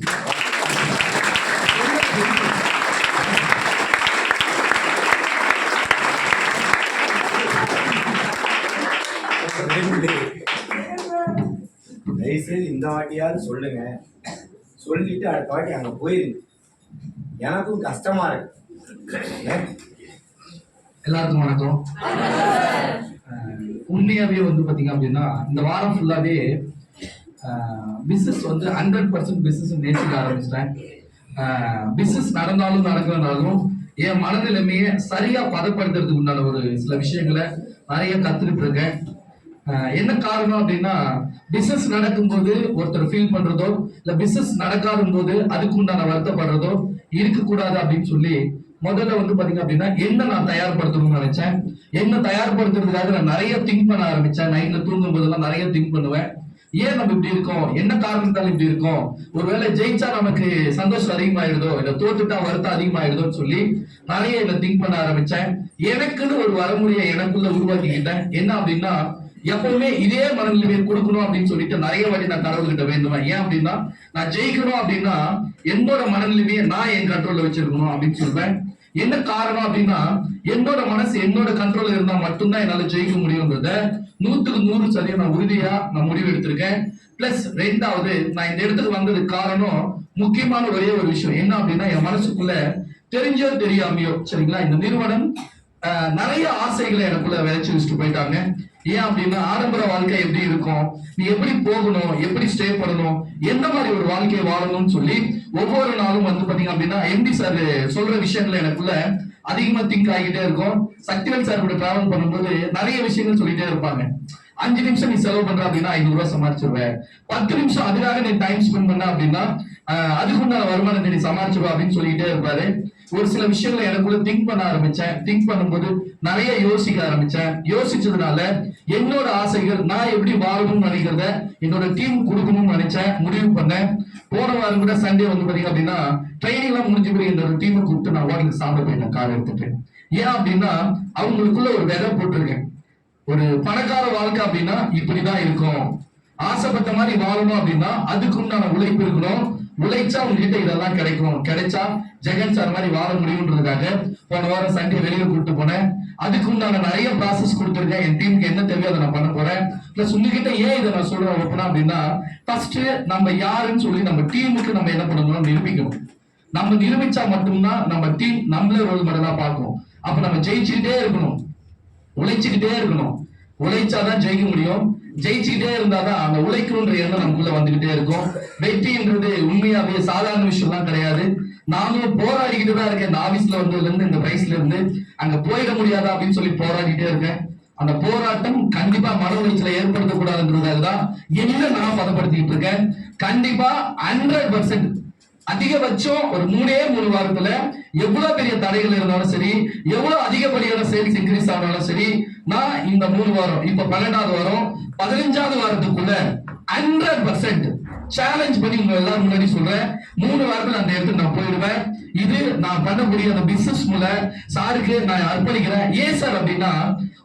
தயவுசெய்து இந்த வாட்டியாவது சொல்லுங்க, சொல்லிட்டு அடுத்த வாட்டி அங்க போயிருங்க. எனக்கும் கஷ்டமா இருக்கு. எல்லாருக்கும் வணக்கம். உண்மையாவே வந்து பாத்தீங்க அப்படின்னா இந்த வாரம் ஃபுல்லாவே பிசினஸ் வந்து 100% பிசினஸ் நேசிக்க ஆரம்பிச்சிட்டேன். பிசினஸ் நடந்தாலும் நடக்கலனாலும் என் மனநிலைமையை சரியா பதப்படுத்துறதுக்கு உண்டான ஒரு சில விஷயங்களை நிறைய கத்துக்கிட்டு இருக்கேன். என்ன காரணம் அப்படின்னா பிசினஸ் நடக்கும்போது ஒருத்தர் ஃபீல் பண்றதோ இல்ல பிசினஸ் நடக்காத போது அதுக்கு உண்டான வருத்தப்படுறதோ இருக்கக்கூடாது அப்படின்னு சொல்லி முதல்ல வந்து பாத்தீங்க அப்படின்னா என்ன நான் தயார்படுத்தணும்னு நினைச்சேன். என்ன தயார்படுத்துறதுக்காக நான் நிறைய திங்க் பண்ண ஆரம்பிச்சேன். நைட்ல தூங்கும் போதெல்லாம் நிறைய திங்க் பண்ணுவேன். ஏன் நம்ம இப்படி இருக்கோம், என்ன காரணத்தால இப்படி இருக்கோம், ஒருவேளை ஜெயிச்சா நமக்கு சந்தோஷம் அதிகமாயிடுதோ இல்ல தோத்துட்டா வருத்தம் அதிகமாயிடுதோன்னு சொல்லி நிறைய இதை திங்க் பண்ண ஆரம்பிச்சேன். எனக்குன்னு ஒரு வரமுறையை எனக்குள்ள உருவாக்கிக்கிட்டேன். என்ன அப்படின்னா எப்பவுமே இதே மனநிலைமையை கொடுக்கணும் அப்படின்னு சொல்லிட்டு நிறைய வாட்டி நான் கடவுள்கிட்ட வேண்டுவேன். ஏன் அப்படின்னா நான் ஜெயிக்கணும் அப்படின்னா என்னோட மனநிலைமையை நான் என் கண்ட்ரோல்ல வச்சிருக்கணும் அப்படின்னு சொல்றேன். என்ன காரணம் அப்படின்னா என்னோட மனசு என்னோட கண்ட்ரோல்ல இருந்தா மட்டும்தான் என்னால ஜெயிக்க முடியும்ன்றத 100% நான் உறுதியா நான் முடிவு எடுத்திருக்கேன். பிளஸ் ரெண்டாவது நான் இந்த இடத்துக்கு வந்ததுக்கு காரணம் முக்கியமான ஒரே ஒரு விஷயம் என்ன அப்படின்னா என் மனசுக்குள்ள தெரிஞ்சோ தெரியாமையோ சரிங்களா இந்த நிறுவனம் நிறைய ஆசைகளை எனக்குள்ள விளைச்சு வச்சுட்டு போயிட்டாங்க. ஏன் அப்படின்னா ஆடம்பர வாழ்க்கை எப்படி இருக்கும், நீ எப்படி போகணும், எப்படி ஸ்டே பண்ணணும், எந்த மாதிரி ஒரு வாழ்க்கையை வாழணும்னு சொல்லி ஒவ்வொரு நாளும் வந்து பாத்தீங்க அப்படின்னா எம்டி சார் சொல்ற விஷயங்கள் எனக்குள்ள அதிகமா திங்க் ஆகிட்டே இருக்கும். சக்திவேல் சார் கூட டிராவல் பண்ணும்போது நிறைய விஷயங்கள் சொல்லிட்டே இருப்பாங்க. 5 நிமிஷம் நீ செலவு பண்ற அப்படின்னா 500 ரூபாய் சமாளிச்சிருவேன். 10 நிமிஷம் அதுக்காக நீ டைம் ஸ்பெண்ட் பண்ண அப்படின்னா அதுக்குண்டான வருமானத்தை நீ சமாளிச்சிருவா அப்படின்னு சொல்லிட்டே இருப்பாரு. ஒரு சில விஷயங்களை எனக்குள்ள திங்க் பண்ண ஆரம்பிச்சேன். திங்க் பண்ணும்போது நிறைய யோசிக்க ஆரம்பிச்சேன். யோசிச்சதுனால என்னோட ஆசைகள் நான் எப்படி வாழணும்னு நினைக்கிறத என்னோட டீம் கொடுக்கணும்னு நினைச்சேன், முடிவு பண்ணேன். போன வாரம் கூட சண்டே வந்து பாத்தீங்க அப்படின்னா ட்ரைனிங் எல்லாம் முடிஞ்ச பிறகு என்னோட டீமை கூப்பிட்டு நான் ஹோட்டலுக்கு சாப்பிட போயிட்டேன் கார் எடுத்துட்டு. ஏன் அப்படின்னா அவங்களுக்குள்ள ஒரு விதை போட்டிருக்கேன். ஒரு பணக்கார வாழ்க்கை அப்படின்னா இப்படிதான் இருக்கும், ஆசைப்பட்ட மாதிரி வாழணும் அப்படின்னா அதுக்கு உண்டான உழைப்பு இருக்கணும், உழைச்சா உங்ககிட்ட இதெல்லாம் கிடைக்கும், கிடைச்சா ஜெகன் சார் மாதிரி வாழ முடியும்ன்றதுக்காக போன வாரம் சண்டே வெளியில கூப்பிட்டு போனேன். அதுக்கு உண்டான நிறைய ப்ராசஸ் கொடுத்துருக்கேன். என் டீமுக்கு என்ன தேவையோ அதை நான் பண்ண போறேன். பிளஸ் உங்ககிட்ட ஏன் இதை நான் சொல்றேன் ஓப்பனா அப்படின்னா ஃபர்ஸ்ட் நம்ம யாருன்னு சொல்லி நம்ம டீமுக்கு நம்ம என்ன பண்ணணும் நிரூபிக்கணும். நம்ம நிரூபிச்சா மட்டும்தான் நம்ம டீம் நம்மளே ரோல் மாடலா பார்க்கணும். அப்ப நம்ம ஜெயிச்சுக்கிட்டே இருக்கணும், உழைச்சுக்கிட்டே இருக்கணும். உழைச்சாதான் ஜெயிக்க முடியும். ஜெயிச்சுக்கிட்டே இருந்தாதான் அந்த உழைக்கணும்ன்ற எண்ணம் நமக்குள்ள வந்துகிட்டே இருக்கும். வெற்றின்றது உண்மையாவே சாதாரண விஷயம் எல்லாம் கிடையாது. நானும் போராடிக்கிட்டு தான் இருக்கேன். இந்த ஆபீஸ்ல வந்ததுல இருந்து இந்த பிரைஸ்ல இருந்து அங்க போயிட முடியாதா அப்படின்னு சொல்லி போராடிட்டே இருக்கேன். அந்த போராட்டம் கண்டிப்பா மன உளைச்சலை ஏற்படுத்தக்கூடாதுன்றதுக்காக தான் என்ன நான் பதப்படுத்திட்டு இருக்கேன். கண்டிப்பா 100% அதிகபட்சம் ஒரு 3 வாரத்துல எவ்வளவு பெரிய தடைகள் இருந்தாலும் சரி, எவ்வளவு அதிகப்படியான சேல்ஸ் இன்க்ரீஸ் ஆனாலும் சரி, நான் இந்த 3 வாரம் இப்ப 12வது வாரம் 15வது வாரத்துக்குள்ள 100% சேலஞ்ச் பண்ணி உங்க எல்லாரும் முன்னாடி சொல்றேன். 3 வாரத்துல அந்த இடத்துக்கு நான் போயிடுவேன். இது நான் பண்ணக்கூடிய அந்த பிசினஸ் மூலம் சாருக்கு நான் அர்ப்பணிக்கிறேன். ஏன் சார் அப்படின்னா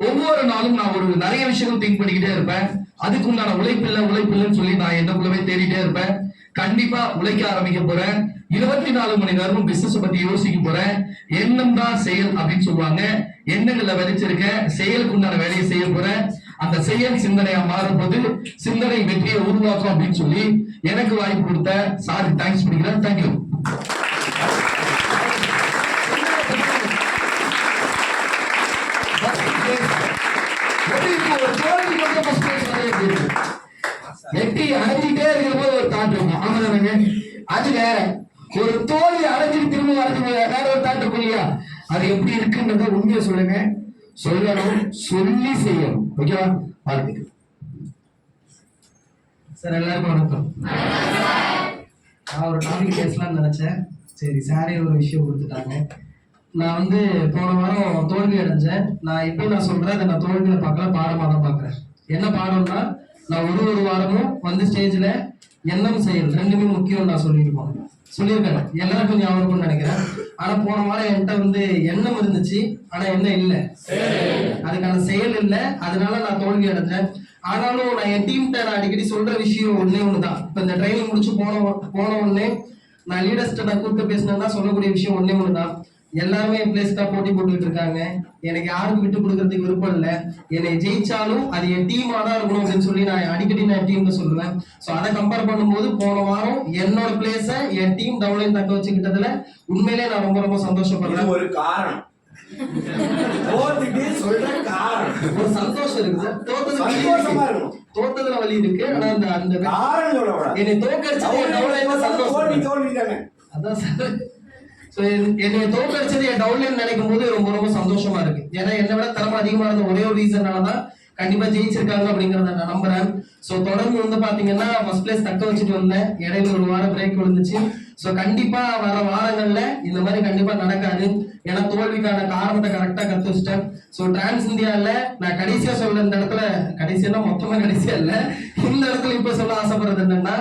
ஒவ்வொரு நாளும் நான் ஒரு நிறைய விஷயங்கள் திங்க் பண்ணிக்கிட்டே இருப்பேன். அதுக்கு உண்டான உழைப்பு இல்லைன்னு சொல்லி நான் என்னக்குள்ளவே தேடிட்டே இருப்பேன். கண்டிப்பா உழைக்க ஆரம்பிக்க போறேன். 24 மணி நேரமும் பிசினஸ் பத்தி யோசிக்க போறேன். எண்ணம் தான் செயல் அப்படின்னு சொல்லுவாங்க. எண்ணங்களை விதைச்சிருக்கேன், செயலுக்கு உண்டான வேலையை செய்ய போறேன். அந்த செயல் சிந்தனையா மாறும்போது சிந்தனை வெற்றியை உருவாக்கும் அப்படின்னு சொல்லி எனக்கு வாய்ப்பு கொடுத்த சாருக்கு தேங்க்ஸ் பண்ணிக்கிறேன். தேங்க்யூ. வெற்றி அடைஞ்சிட்டே இருக்கிற போது ஒரு தாட் இருக்கும். ஆமாங்க, அது வேற. ஒரு தோல்வி அடைஞ்சிட்டு திரும்ப வரது வேற ஒரு தாட் இருக்கும் இல்லையா? அது எப்படி இருக்குன்றத உண்மையை சொல்லுங்க, சொல்லணும், சொல்லி செய்யணும். ஓகேவா? வாழ்த்துக்கள் சார். எல்லாருக்கும் வணக்கம். நான் ஒரு டாபிக் பேசலாம்னு நினைச்சேன். சரி, சாரே ஒரு விஷயம் கொடுத்துட்டாங்க. நான் வந்து போன வாரம் தோல்வி அடைஞ்சேன். நான் இப்போ நான் சொல்றேன், அதை நான் தோல்வியில பார்க்கல, பாடமா தான் பார்க்கறேன். என்ன பாடம்னா, நான் ஒரு வாரமும் வந்து ஸ்டேஜ்ல எண்ணம் செயல் ரெண்டுமே முக்கியம் நான் சொல்லியிருக்கேன். எல்லாரும் கொஞ்சம் ஞாபகம் நினைக்கிறேன். ஆனா போன வாரம் என்கிட்ட வந்து எண்ணம் இருந்துச்சு, ஆனா எண்ணம் இல்லை, அதுக்கான செயல் இல்லை. அதனால நான் தோல்வி அடைஞ்சேன். ஆனாலும் நான் என் டீம்கிட்ட நான் அடிக்கடி சொல்ற விஷயம் ஒண்ணுதான். இப்ப இந்த ட்ரைனிங் முடிச்சு போன உடனே நான் லீடர்ஸ்ட நான் கூப்பிட்டு பேசினேன்னா சொல்லக்கூடிய விஷயம் ஒண்ணுதான். எல்லாருமே என் பிளேஸ்க்காக போட்டி போட்டுக்கிட்டு இருக்காங்க. எனக்கு யாருக்கும் விட்டு கொடுக்கறதுக்கு விருப்பம் இல்லை. என்னை ஜெயிச்சாலும் அது என் டீமா தான் இருக்கணும் அப்படின்னு சொல்லி நான் அடிக்கடி நான் டீம்ல சொல்லுவேன். ஸோ அதை கம்பேர் பண்ணும்போது போன வாரம் என்னோட பிளேஸ என் டீம் டவுன்லைன் தக்க வச்சுக்கிட்டதுல உண்மையிலே நான் ரொம்ப சந்தோஷப்படுறேன். ஒரு காரணம் ஒரு சந்தோஷம் இருக்கு சார். தோத்ததுல வலி இருக்கு. ஆனா அந்த என்னை தோக்கடிச்சது என் டவுன்லைன் சந்தோஷம். அதான் சார். என்னை தோற்கடிச்சது என் டவுன்லைன் நினைக்கும் போது ரொம்ப சந்தோஷமா இருக்கு. ஏன்னா என்னை விட திறமை அதிகமா இருந்த ஒரே ஒரு ரீசன்னாலதான் கண்டிப்பா ஜெயிச்சிருக்காங்க அப்படிங்கறத நான் நம்புறேன். சோ தொடர்ந்து வந்து பாத்தீங்கன்னா ஃபர்ஸ்ட் பிளேஸ் தக்க வச்சுட்டு வந்தேன். இடையில ஒரு வாரம் பிரேக் விழுந்துச்சு. சோ கண்டிப்பா வர வாரங்கள்ல இந்த மாதிரி கண்டிப்பா நடக்காது. ஏன்னா தோல்விக்கான காரணத்தை கரெக்டா கத்து வச்சுட்டேன். சோ டிரான்ஸ் இந்தியால நான் கடைசியா சொல்ல இந்த இடத்துல, கடைசியா மொத்தமா கடைசியா இல்ல, இந்த இடத்துல இப்ப சொல்ல ஆசைப்படுறது என்னன்னா,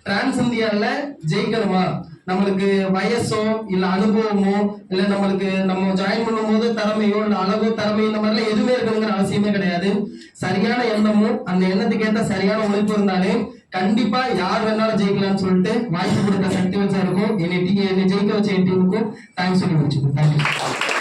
டிரான்ஸ் இந்தியால ஜெயிக்கணுமா, நம்மளுக்கு வயசோ இல்ல அனுபவமோ இல்ல நம்மளுக்கு நம்ம ஜாயின் பண்ணும்போது திறமையோ இல்ல அழகோ திறமையோ இந்த மாதிரிலாம் எதுவுமே இருக்கணுங்கிற அவசியமே கிடையாது. சரியான எண்ணமும் அந்த எண்ணத்துக்கு ஏற்ற சரியான உழைப்பு இருந்தாலே கண்டிப்பா யார் வேணாலும் ஜெயிக்கலாம்னு சொல்லிட்டு வாய்ப்பு கொடுத்த சக்திவேல் சாருக்கும் என்னை ஜெயிக்க வச்ச என் டீமுக்கும் தேங்க்ஸ் சொல்லி முடிச்சுக்கோங்க. தேங்க்யூ.